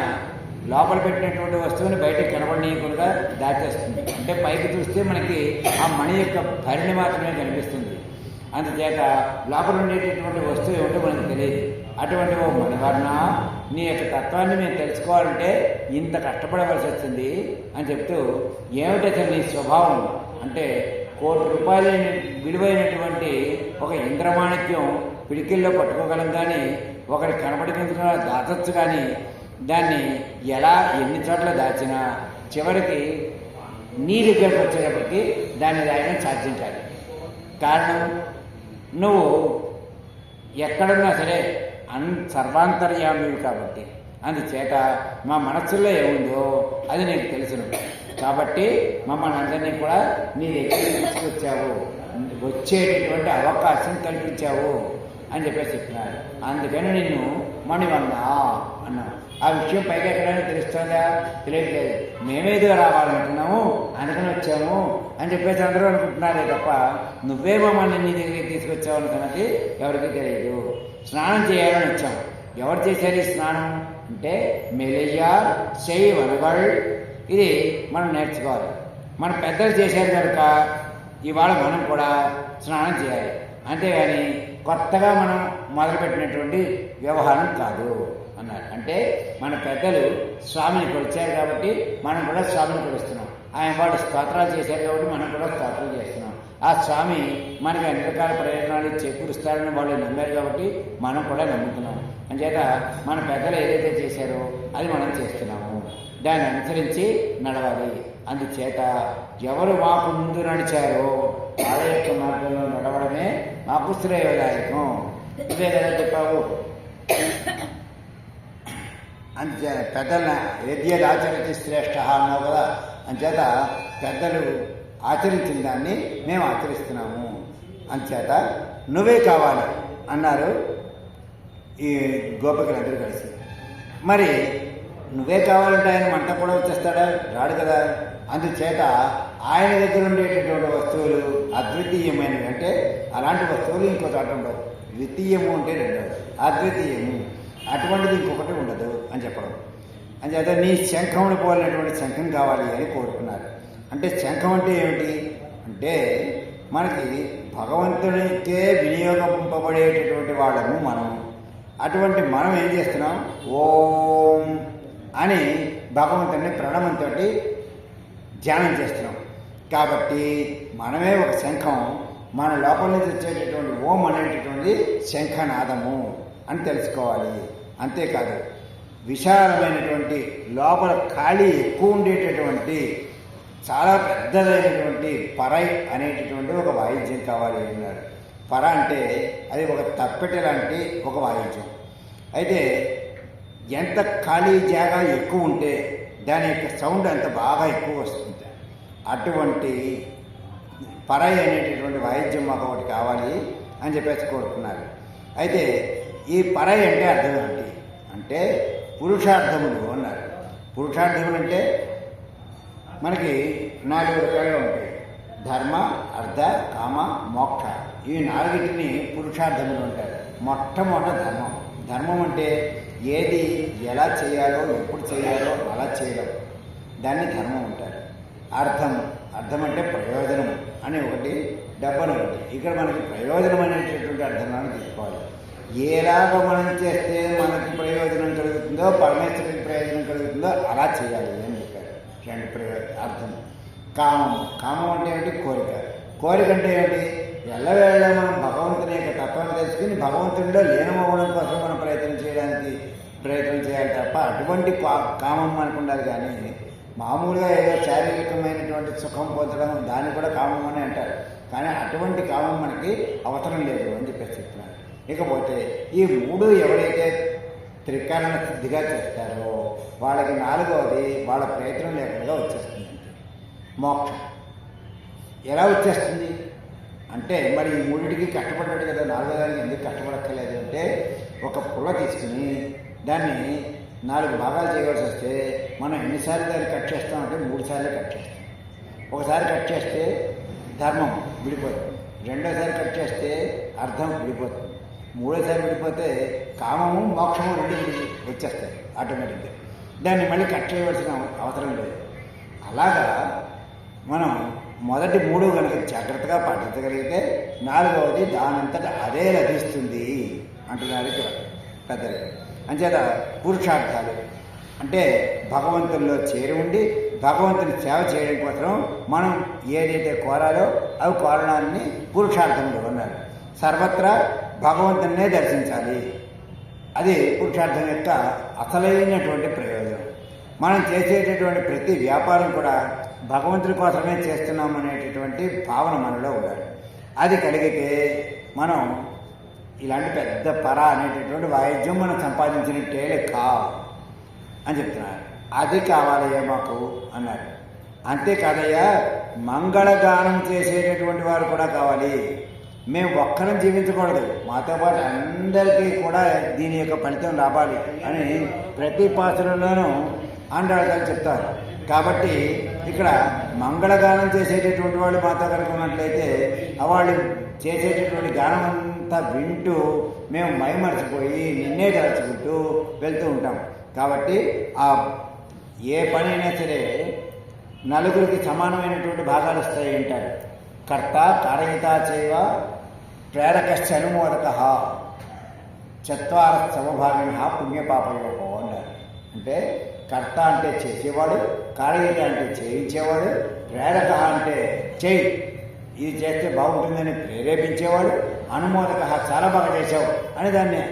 లోపల పెట్టినటువంటి వస్తువుని బయటకు కనబడనీయకుండా దాచేస్తుంది. అంటే పైకి చూస్తే మనకి ఆ మణి యొక్క భరణి మాత్రమే కనిపిస్తుంది. అందుచేత లోపల ఉండేటటువంటి వస్తువు ఏమిటో మనకు తెలియదు. అటువంటి ఓ మణివర్ణ, నీ యొక్క తత్వాన్ని మేము తెలుసుకోవాలంటే ఇంత కష్టపడవలసి వచ్చింది అని చెప్తూ, ఏమిటైతే నీ స్వభావం అంటే 1 కోటి రూపాయల విలువైనటువంటి ఒక ఇంద్రమాణిక్యం పిడికిల్లో పట్టుకోగలం, కానీ ఒకటి కనపడిన దాచచ్చు, కానీ దాన్ని ఎలా ఎన్ని చోట్ల దాచినా చివరికి నీ దగ్గరకు వచ్చేటప్పటికి దాన్ని రాయడం సాధ్యం కాదు. కారణం నువ్వు ఎక్కడున్నా సరే సర్వాంతర్యామివి కాబట్టి. అందుచేత మా మనస్సులో ఏముందో అది నీకు తెలుసును కాబట్టి మమ్మల్ని అందరినీ కూడా నీ దగ్గర తీసుకొచ్చావు, వచ్చేటటువంటి అవకాశం కల్పించావు అని చెప్పేసి చెప్తున్నారు. అందుకని నిన్ను మణివర్ణ అన్నావు. ఆ విషయం పైకి ఎక్కడైనా తెలుస్తుందా? తెలియట్లేదు. మేమేదో రావాలనుకున్నాము అందుకని వచ్చాము అని చెప్పేసి అందరూ అనుకుంటున్నారే తప్ప నువ్వే మమ్మల్ని నీ దగ్గరికి తీసుకొచ్చావు అనుకున్నది ఎవరికి తెలియదు. స్నానం చేయాలని వచ్చాము. ఎవరు చేశారు ఈ స్నానం? అంటే మెలియార్ చేయవనగల్ ఇది మనం నేర్చుకోవాలి. మన పెద్దలు చేశారు కనుక ఇవాళ మనం కూడా స్నానం చేయాలి. అంతేగాని కొత్తగా మనం మొదలుపెట్టినటువంటి వ్యవహారం కాదు అన్నారు. అంటే మన పెద్దలు స్వామిని కొలిచారు కాబట్టి మనం కూడా స్వామిని కొలుస్తున్నాం. ఆయన వాళ్ళు స్తోత్రాలు చేశారు కాబట్టి మనం కూడా స్తోత్రాలు చేస్తున్నాం. ఆ స్వామి మనకి అన్ని రకాల ప్రయోజనాలు చేకూరుస్తారని వాళ్ళు నమ్మారు కాబట్టి మనం కూడా నమ్ముతున్నాం. అంచేత మన పెద్దలు ఏదైతే చేశారో అది మనం చేస్తున్నాము. దాన్ని అనుసరించి నడవాలి. అందుచేత ఎవరు మాకు ముందు నడిచారో వాళ్ళ యొక్క మార్గంలో నడవడమే మాకు శ్రేయోదాయకం. ఇదే కదా చెప్పావు. అంతే పెద్దల యద్యదాచరతి శ్రేష్ఠ అన్నావు కదా. అంచేత పెద్దలు ఆచరించిన దాన్ని మేము ఆచరిస్తున్నాము. అంచేత నువ్వే కావాలి అన్నారు ఈ గోపికలందరూ కలిసి. మరి నువ్వే కావాలంటే ఆయన మంట కూడా వచ్చేస్తాడా? రాడు కదా. అందుచేత ఆయన దగ్గర ఉండేటటువంటి వస్తువులు అద్వితీయమైనవి. అంటే అలాంటి వస్తువులు ఇంకో చోట ఉండవు. ద్వితీయము అంటే రెండవది, అద్వితీయము అటువంటిది ఇంకొకటి ఉండదు అని చెప్పడం. అంచేత నీ శంఖమును పోలినటువంటి శంఖం కావాలి అని కోరుకున్నారు. అంటే శంఖం అంటే ఏమిటి అంటే మనకి భగవంతుడికే వినియోగింపబడేటటువంటి వాళ్ళము మనం. అటువంటి మనం ఏం చేస్తున్నాం? ఓం అని భగవంతుడిని ప్రణవంతో ధ్యానం చేస్తున్నాం. కాబట్టి మనమే ఒక శంఖం. మన లోపల నుంచి వచ్చేటటువంటి ఓం అనేటటువంటి శంఖనాదము అని తెలుసుకోవాలి. అంతేకాదు విశాలమైనటువంటి లోపల ఖాళీ ఎక్కువ ఉండేటటువంటి చాలా పెద్దదైనటువంటి పరై అనేటటువంటి ఒక వాయిద్యం కావాలి అన్నారు. పర అంటే అది ఒక తప్పెట లాంటి ఒక వాయిద్యం. అయితే ఎంత ఖాళీ జాగా ఎక్కువ ఉంటే దాని యొక్క సౌండ్ అంత బాగా ఎక్కువ వస్తుంది. అటువంటి పరై అనేటటువంటి వాయిద్యం మాకు ఒకటి కావాలి అని చెప్పేసి కోరుకున్నారు. అయితే ఈ పరై అంటే అర్థం ఏంటి అంటే పురుషార్థములు అన్నారు. పురుషార్థములు అంటే మనకి 4 రకాలుగా ఉంటాయి. ధర్మ, అర్థ, కామ, మోక్ష. ఈ 4టిని పురుషార్థములు అంటారు. మొట్టమొదట ధర్మం. ధర్మం అంటే ఏది ఎలా చేయాలో ఎప్పుడు చేయాలో అలా చేయడం, దాన్ని ధర్మం అంటారు. అర్థం అంటే ప్రయోజనం అని ఒకటి, డబ్బను ఒకటి. ఇక్కడ మనకి ప్రయోజనం అనేటటువంటి అర్థాన్ని తీసుకోవాలి. ఎలాగ మనం చేస్తే మనకి ప్రయోజనం కలుగుతుందో, పరమేశ్వరుడికి ప్రయోజనం కలుగుతుందో అలా చేయాలి అని చెప్పారు. రెండు అర్థం. కామం అంటే ఏమిటి? కోరిక అంటే ఏమిటి? ఎల్లవేళ మనం భగవంతుని యొక్క తత్వాన్ని తెలుసుకుని భగవంతుడిలో లీనమవ్వడం కోసం మనం ప్రయత్నం చేయాలి తప్ప అటువంటి కామం మనకు ఉండాలి. కానీ మామూలుగా ఏదో శారీరకమైనటువంటి సుఖం పొందడం దాన్ని కూడా కామం అని అంటారు. కానీ అటువంటి కామం మనకి అవసరం లేదు అని చెప్పేసి చెప్తున్నారు. ఇకపోతే ఈ 3 ఎవరైతే త్రికరణ సిద్ధిగా చేస్తారో వాళ్ళకి 4వది వాళ్ళ ప్రయత్నం లేకుండా వచ్చేస్తుంది. మోక్షం ఎలా వచ్చేస్తుంది అంటే మరి ఈ 3టికి కష్టపడ్డాడు కదా, 4వదానికి ఎందుకు కష్టపడక్కర్లేదు అంటే ఒక పుల్ల తీసుకుని దాన్ని 4 భాగాలు చేయవలసి వస్తే మనం ఎన్నిసార్లు దాన్ని కట్ చేస్తామంటే 3 సార్లు కట్ చేస్తాం. ఒకసారి కట్ చేస్తే ధర్మం విడిపోతుంది, రెండోసారి కట్ చేస్తే అర్థం విడిపోతుంది, మూడోసారి విడిపోతే కామము మోక్షము 2 వచ్చేస్తాయి ఆటోమేటిక్గా. దాన్ని మళ్ళీ కట్ చేయవలసిన అవసరం లేదు. అలాగా మనం మొదటి 3 కనుక జాగ్రత్తగా పాటించగలిగితే 4వది దానంతటా అదే లభిస్తుంది అంటున్నారు ఇక్కడ పెద్దలు. అంచేత పురుషార్థాలు అంటే భగవంతుల్లో చేరి ఉండి భగవంతుని సేవ చేయడం కోసం మనం ఏదైతే కోరాలో అవి కోరడాన్ని పురుషార్థములు అన్నారు. సర్వత్రా భగవంతున్నే దర్శించాలి. అది పురుషార్థం యొక్క అసలైనటువంటి ప్రయోజనం. మనం చేసేటటువంటి ప్రతి వ్యాపారం కూడా భగవంతుడి కోసమే చేస్తున్నాం అనేటటువంటి భావన మనలో ఉండాలి. అది కలిగితే మనం ఇలాంటి పెద్ద పర అనేటటువంటి వాయిద్యం మనం సంపాదించినట్టే లెక్క అని చెప్తున్నారు. అది కావాలయ్యా మాకు అన్నారు. అంతేకాదయ్యా మంగళగానం చేసేటటువంటి వారు కూడా కావాలి. మేము ఒక్కరం జీవించకూడదు, మాతో పాటు అందరికీ కూడా దీని యొక్క ఫలితం రావాలి అని ప్రతి పాత్రలోనూ ఆండాళ్ళని చెప్తారు. కాబట్టి ఇక్కడ మంగళగానం చేసేటటువంటి వాళ్ళు మాతో కనుక ఉన్నట్లయితే వాళ్ళు చేసేటటువంటి గానం అంతా వింటూ మేము మైమర్చిపోయి నిన్నే తలుచుకుంటూ వెళ్తూ ఉంటాం. కాబట్టి ఆ ఏ పని అయినా సరే నలుగురికి సమానమైనటువంటి భాగాలు వస్తాయి అంటారు. కర్త కారయిత చైవ ప్రేరకశ్చ అనుమోదక చత్వార సమభాగిన పుణ్యపాపయోగం అన్నారు. అంటే కర్త అంటే చేసేవాడు, కారయిత అంటే చేయించేవాడు, ప్రేరక అంటే చేయి ఇది చేస్తే బాగుంటుందని ప్రేరేపించేవాడు, అనుమోదక చాలా బాగా చేసావు అని దాన్ని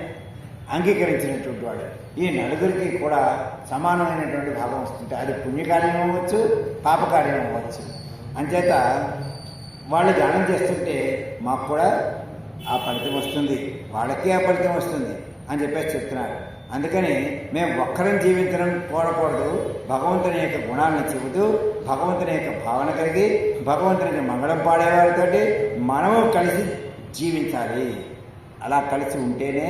అంగీకరించినటువంటి వాడు. ఈ నలుగురికి కూడా సమానమైనటువంటి భాగం వస్తుంటే అది పుణ్యకార్యం అవ్వచ్చు, పాపకార్యం అవ్వచ్చు. అంచేత వాళ్ళు దానం చేస్తుంటే మాకు కూడా ఆ ఫలితం వస్తుంది, వాళ్ళకి ఆ ఫలితం వస్తుంది అని చెప్పేసి చెప్తున్నారు. అందుకని మేము ఒక్కరం జీవించడం కోరకూడదు, భగవంతుని యొక్క గుణాలను చెబుతూ భగవంతుని యొక్క భావన కలిగి భగవంతునికి మంగళం పాడేవారితోటి మనము కలిసి జీవించాలి. అలా కలిసి ఉంటేనే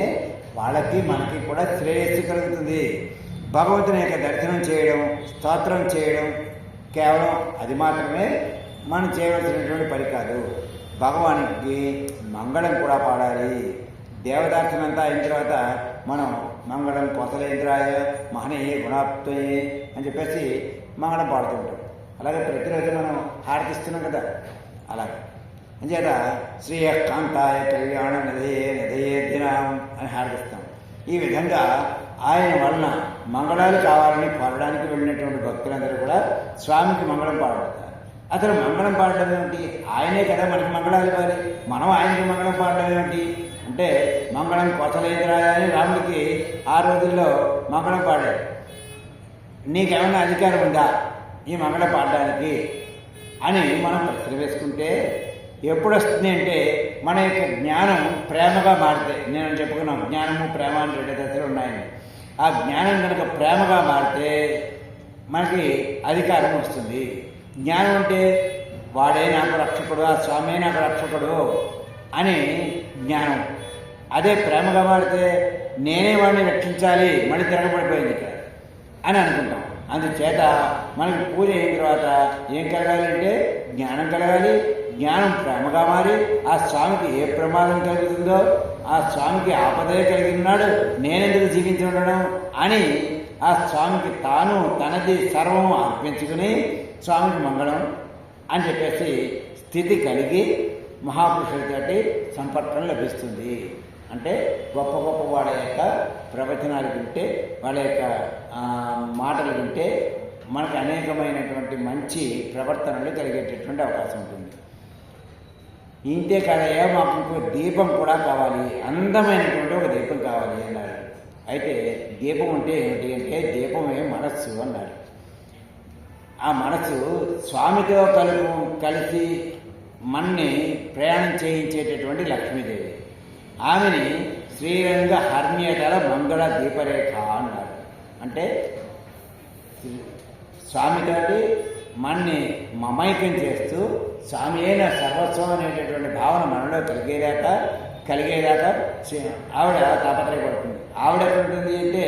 వాళ్ళకి మనకి కూడా శ్రేయస్సు కలుగుతుంది. భగవంతుని యొక్క దర్శనం చేయడం, స్తోత్రం చేయడం కేవలం అది మాత్రమే మనం చేయవలసినటువంటి పని కాదు. భగవానికి మంగళం కూడా పాడాలి. దేవదర్శనంతా అయిన తర్వాత మనం మంగళం కోసలేంద్రాయ మహనీయ గుణాప్తయే అని చెప్పేసి మంగళం పాడుతూ ఉంటాం. అలాగే ప్రతిరోజు మనం హారతిస్తున్నాం కదా, అలాగే అంచేత శ్రీయ కాంతాయ కళ్యాణ నిధయే నిధయే దినం అని హారతిస్తాం. ఈ విధంగా ఆయన వలన మంగళాలు కావాలని పాడడానికి వెళ్ళినటువంటి భక్తులందరూ కూడా స్వామికి మంగళం పాడతారు. అసలు మంగళం పాడడం ఏమిటి? ఆయనే కదా మనకి మంగళాలు ఇవ్వాలి, మనం ఆయనకి మంగళం పాడడం ఏమిటి అంటే మంగళం కోసలేంద్రాయ అని రాముడికి ఆ రోజుల్లో మంగళం పాడాడు. నీకేమన్నా అధికారం ఉందా ఈ మంగళం పాడడానికి అని మనం ప్రశ్న వేసుకుంటే ఎప్పుడు వస్తుంది అంటే మన యొక్క జ్ఞానం ప్రేమగా మారితే, నేను చెప్పుకున్నాను జ్ఞానము ప్రేమ అని 2 దశలు ఉన్నాయని. ఆ జ్ఞానం కనుక ప్రేమగా మారితే మనకి అధికారం వస్తుంది. జ్ఞానం అంటే వాడే నాకు రక్షకుడు, ఆ స్వామే నాకు రక్షకుడు అని జ్ఞానం. అదే ప్రేమగా మారితే నేనే వాడిని రక్షించాలి, మళ్ళీ తిరగబడిపోయింది ఇక్కడ అని అనుకుంటాం. అందుచేత మనకి పూజ అయిన తర్వాత ఏం కలగాలంటే జ్ఞానం కలగాలి. జ్ఞానం ప్రేమగా మారి ఆ స్వామికి ఏ ప్రమాదం కలుగుతుందో, ఆ స్వామికి ఆపదే కలిగి ఉన్నాడు, నేనెందుకు జీవించి ఉండడం అని ఆ స్వామికి తాను తనది సర్వం అర్పించుకుని స్వామికి మంగళం అని చెప్పేసి స్థితి కలిగి మహాపురుషులతోటి సంపర్కం లభిస్తుంది. అంటే గొప్ప గొప్ప వాళ్ళ యొక్క ప్రవచనాలు వింటే, వాళ్ళ యొక్క మాటలు వింటే మనకు అనేకమైనటువంటి మంచి ప్రవర్తనలు కలిగేటటువంటి అవకాశం ఉంటుంది. ఇంతే కాదయ్యా, మాకు ఇంకో దీపం కూడా కావాలి, అందమైనటువంటి ఒక దీపం కావాలి అన్నారు. అయితే దీపం అంటే ఏమిటి అంటే దీపమే మనస్సు అన్నారు. ఆ మనస్సు స్వామితో కలిసి మన్ని ప్రయాణం చేయించేటటువంటి లక్ష్మీదేవి. ఆమెని శ్రీరంగ హర్మ్యతల మంగళ దీపరేఖ అన్నారు. అంటే స్వామితోటి మన్ని మమైక్యం చేస్తూ స్వామి అయిన సర్వస్వం అనేటటువంటి భావన మనలో కలిగేదాకా ఆవిడ తాపత్రయపడుతుంది. ఆవిడ ఎక్కడ ఉంటుంది అంటే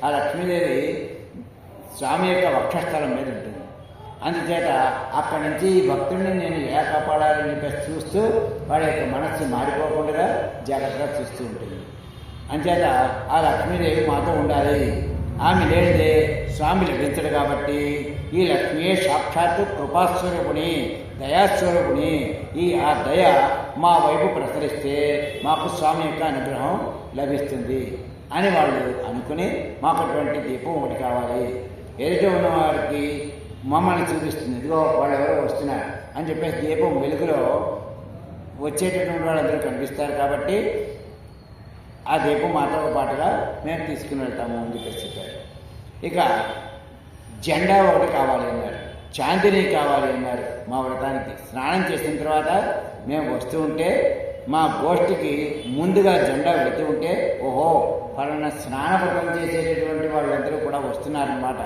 ఆ లక్ష్మీదేవి స్వామి యొక్క వక్షస్థలం మీద ఉంటుంది. అందుచేత అక్కడి నుంచి ఈ భక్తుడిని నేను ఎలా కాపాడాలని చెప్పేసి చూస్తూ వాడి యొక్క మనస్సు మారిపోకుండా జాగ్రత్తగా చూస్తూ ఉంటుంది. అంచేత ఆ లక్ష్మీదేవి మాతో ఉండాలి. ఆమె లేనిదే స్వామి లభించడు. కాబట్టి ఈ లక్ష్మీయే సాక్షాత్తు కృపాస్వరూపుని, దయాస్వరూపుని. ఆ దయ మా వైపు ప్రసరిస్తే మాకు స్వామి యొక్క అనుగ్రహం లభిస్తుంది అని వాళ్ళు అనుకుని మాకు అటువంటి దీపం ఒకటి కావాలి, ఎదుట ఉన్న వారికి మమ్మల్ని చూపిస్తుంది, ఇదిగో వాళ్ళు ఎవరో వస్తున్నారు అని చెప్పేసి దీపం వెలుగులో వచ్చేటటువంటి వాళ్ళందరూ కనిపిస్తారు. కాబట్టి ఆ దీపం మాతో పాటుగా మేము తీసుకుని వెళ్తాము అని చెప్పేసి చెప్పారు. ఇక జెండా ఒకటి కావాలి అన్నారు, చాందిని కావాలి అన్నారు. మా వ్రతానికి స్నానం చేసిన తర్వాత మేము వస్తూ ఉంటే మా గోష్ఠికి ముందుగా జెండా వెళుతూ ఉంటే ఓహో పలానా స్నాన వ్రతం చేసేటటువంటి వాళ్ళందరూ కూడా వస్తున్నారన్నమాట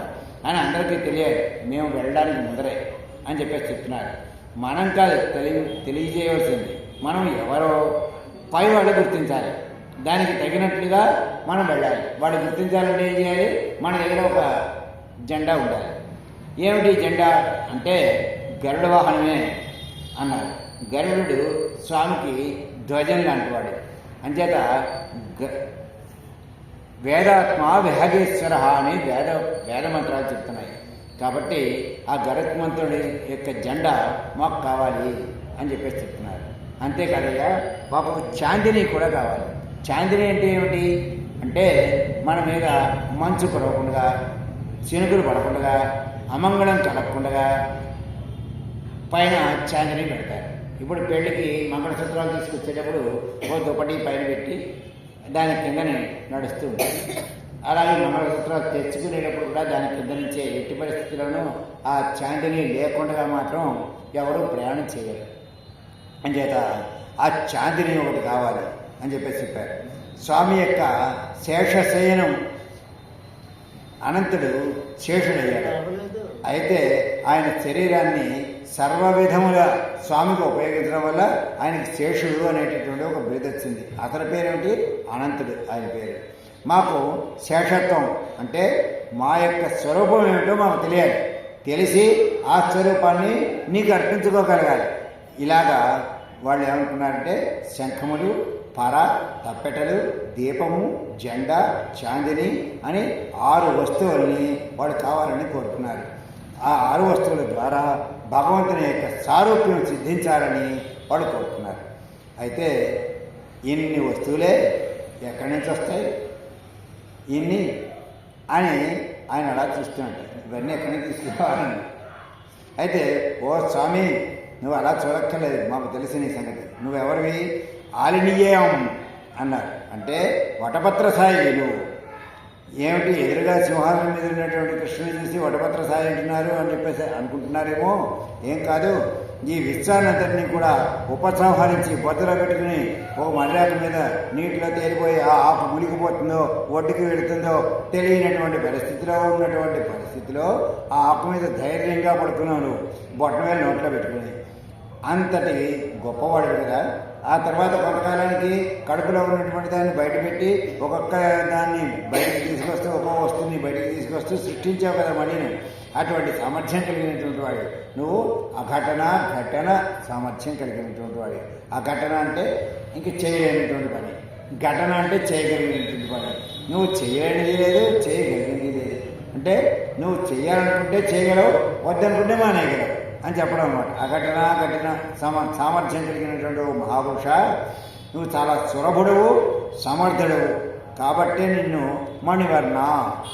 అని అందరికీ తెలియాలి, మేము వెళ్ళడానికి ముందరే అని చెప్పేసి చెప్తున్నారు. మనం కాదు తెలియజేయవలసింది, మనం ఎవరో పై వాళ్ళు గుర్తించాలి, దానికి తగినట్లుగా మనం వెళ్ళాలి. వాడు గుర్తించాలంటే ఏం చేయాలి? మన దగ్గర ఒక జెండా ఉండాలి. ఏమిటి జెండా అంటే గరుడ వాహనమే అన్నారు. గరుడు స్వామికి ధ్వజం లాంటి వాడు. అంచేత వేదాత్మ విహగేశ్వర అని వేద మంత్రాలు చెప్తున్నాయి. కాబట్టి ఆ గరుత్మంతుడి యొక్క జెండా మాకు కావాలి అని చెప్పేసి చెప్తున్నారు. అంతేకాదయ్యా పాపకు చాందిని కూడా కావాలి. చాందిని అంటే ఏమిటి అంటే మన మీద మంచు పడకుండా, చినుకులు పడకుండా, అమంగళం కలగకుండా పైన చాందిని పెడతారు. ఇప్పుడు పెళ్ళికి మంగళసూత్రాలు తీసుకొచ్చేటప్పుడు ఓ దుప్పటి పైన పెట్టి దాని కిందనే నడుస్తూ ఉంటారు. అలాగే మంగళసూత్రాలు తెచ్చుకునేటప్పుడు కూడా దాని కింద నుంచే ఎట్టి పరిస్థితుల్లోనూ ఆ చాందిని లేకుండా మాత్రం ఎవరు ప్రయాణం చేయరు. అంచేత ఆ చాందిని ఒకటి కావాలి అని చెప్పేసి చెప్పారు. స్వామి యొక్క శేషశయనం అనంతుడు శేషుడయ్యాడు. అయితే ఆయన శరీరాన్ని సర్వ విధముల స్వామికి ఉపయోగించడం వల్ల ఆయనకి శేషుడు అనేటటువంటి ఒక బిరుదు వచ్చింది. అతని పేరేమిటి? అనంతుడు ఆయన పేరు. మాకు శేషత్వం అంటే మా యొక్క స్వరూపం ఏమిటో మాకు తెలియాలి. తెలిసి ఆ స్వరూపాన్ని నీకు అర్పించుకోగలగాలి. ఇలాగా వాళ్ళు ఏమనుకున్నారంటే శంఖములు, పర, తప్పెటలు, దీపము, జెండా, చాందిని అని 6 వస్తువుల్ని వాళ్ళు కావాలని కోరుకున్నారు. ఆ 6 వస్తువుల ద్వారా భగవంతుని యొక్క సారూప్యం సిద్ధించాలని వాళ్ళు కోరుకున్నారు. అయితే ఇన్ని వస్తువులే ఎక్కడి నుంచి వస్తాయి ఇన్ని అని ఆయన అలా చూస్తున్నట్టు ఇవన్నీ ఎక్కడి నుంచి తీసుకురావాలని. అయితే ఓ స్వామి నువ్వు అలా చూడక్కర్లేదు, మాకు తెలిసిన ఈ సంగతి. నువ్వెవరివి? ఆలినీయం అన్నారు. అంటే వటపత్ర సాయి నువ్వు. ఏమిటి ఎదురుగా సింహాసనం మీద ఉన్నటువంటి కృష్ణుని చూసి వటపత్ర సాయి అంటున్నారు అని చెప్పేసి అనుకుంటున్నారేమో. ఏం కాదు, ఈ విశ్వాన్నంతటినీ కూడా ఉపసంహరించి బొద్దలో పెట్టుకుని ఒక మర్యాద మీద నీటిలో తేలిపోయి ఆ ఆకు మునిగిపోతుందో ఒడ్డుకి వెళుతుందో తెలియనటువంటి పరిస్థితిలో ఉన్నటువంటి పరిస్థితిలో ఆ ఆకు మీద ధైర్యంగా పడుకున్నావు, బొట్ట మీద నోట్లో పెట్టుకుని. అంతటి గొప్పవాడు కదా. ఆ తర్వాత కొంతకాలానికి కడుపులో ఉన్నటువంటి దాన్ని బయటపెట్టి ఒక్కొక్క దాన్ని బయటకు తీసుకొస్తూ ఒక్కొక్క వస్తువుని బయటకు తీసుకొస్తూ సృష్టించావు కదా మళ్ళీ. అటువంటి సామర్థ్యం కలిగినటువంటి వాడు నువ్వు. అఘటన ఘటన సామర్థ్యం కలిగినటువంటి వాడు. అఘటన అంటే ఇంక చేయలేనటువంటి పని, ఘటన అంటే చేయగలిగినటువంటి పని. నువ్వు చేయలేనిది లేదు, చేయగలిగినది లేదు. అంటే నువ్వు చేయాలనుకుంటే చేయగలవు, వద్దనుకుంటే మానేయగలవు అని చెప్పడం అన్నమాట. అఘటన ఘటన సామర్థ్యం కలిగినటువంటి మహాపురుష, నువ్వు చాలా సులభుడవు, సమర్థుడవు, కాబట్టి నిన్ను మణివర్ణ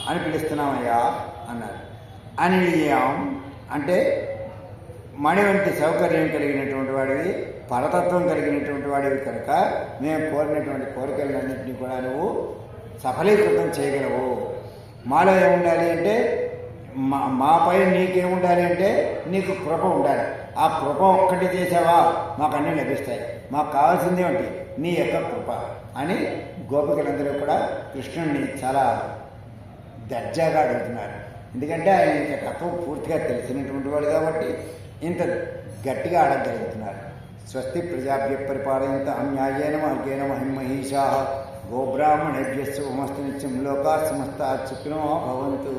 అని పిలుస్తున్నామయ్యా అన్నారు. అనియం అంటే మణి వంటి సౌకర్యం కలిగినటువంటి వాడివి, పరతత్వం కలిగినటువంటి వాడివి కనుక మేము కోరినటువంటి కోరికలన్నింటినీ కూడా నువ్వు సఫలీకృతం చేయగలవు. మాలో ఏముండాలి అంటే మాపై నీకేముండాలి అంటే నీకు కృప ఉండాలి. ఆ కృప ఒక్కటి చేసావా మాకు అన్నీ లభిస్తాయి. మాకు కావాల్సింది ఏమిటి? నీ యొక్క కృప అని గోపికలందరూ కూడా కృష్ణుడిని చాలా దర్జాగా అడుగుతున్నారు. ఎందుకంటే ఆయన యొక్క తత్వం పూర్తిగా తెలిసినటువంటి వాడు కాబట్టి ఇంత గట్టిగా అడగలుగుతున్నారు. స్వస్తి ప్రజాభ్య పరిపాలయంత అన్యాయేన మార్గేణ మహిమహీషా గోబ్రాహ్మణేభ్యస్సు మస్తు నిత్యం లోకా సమస్తా సుఖినో భవంతు.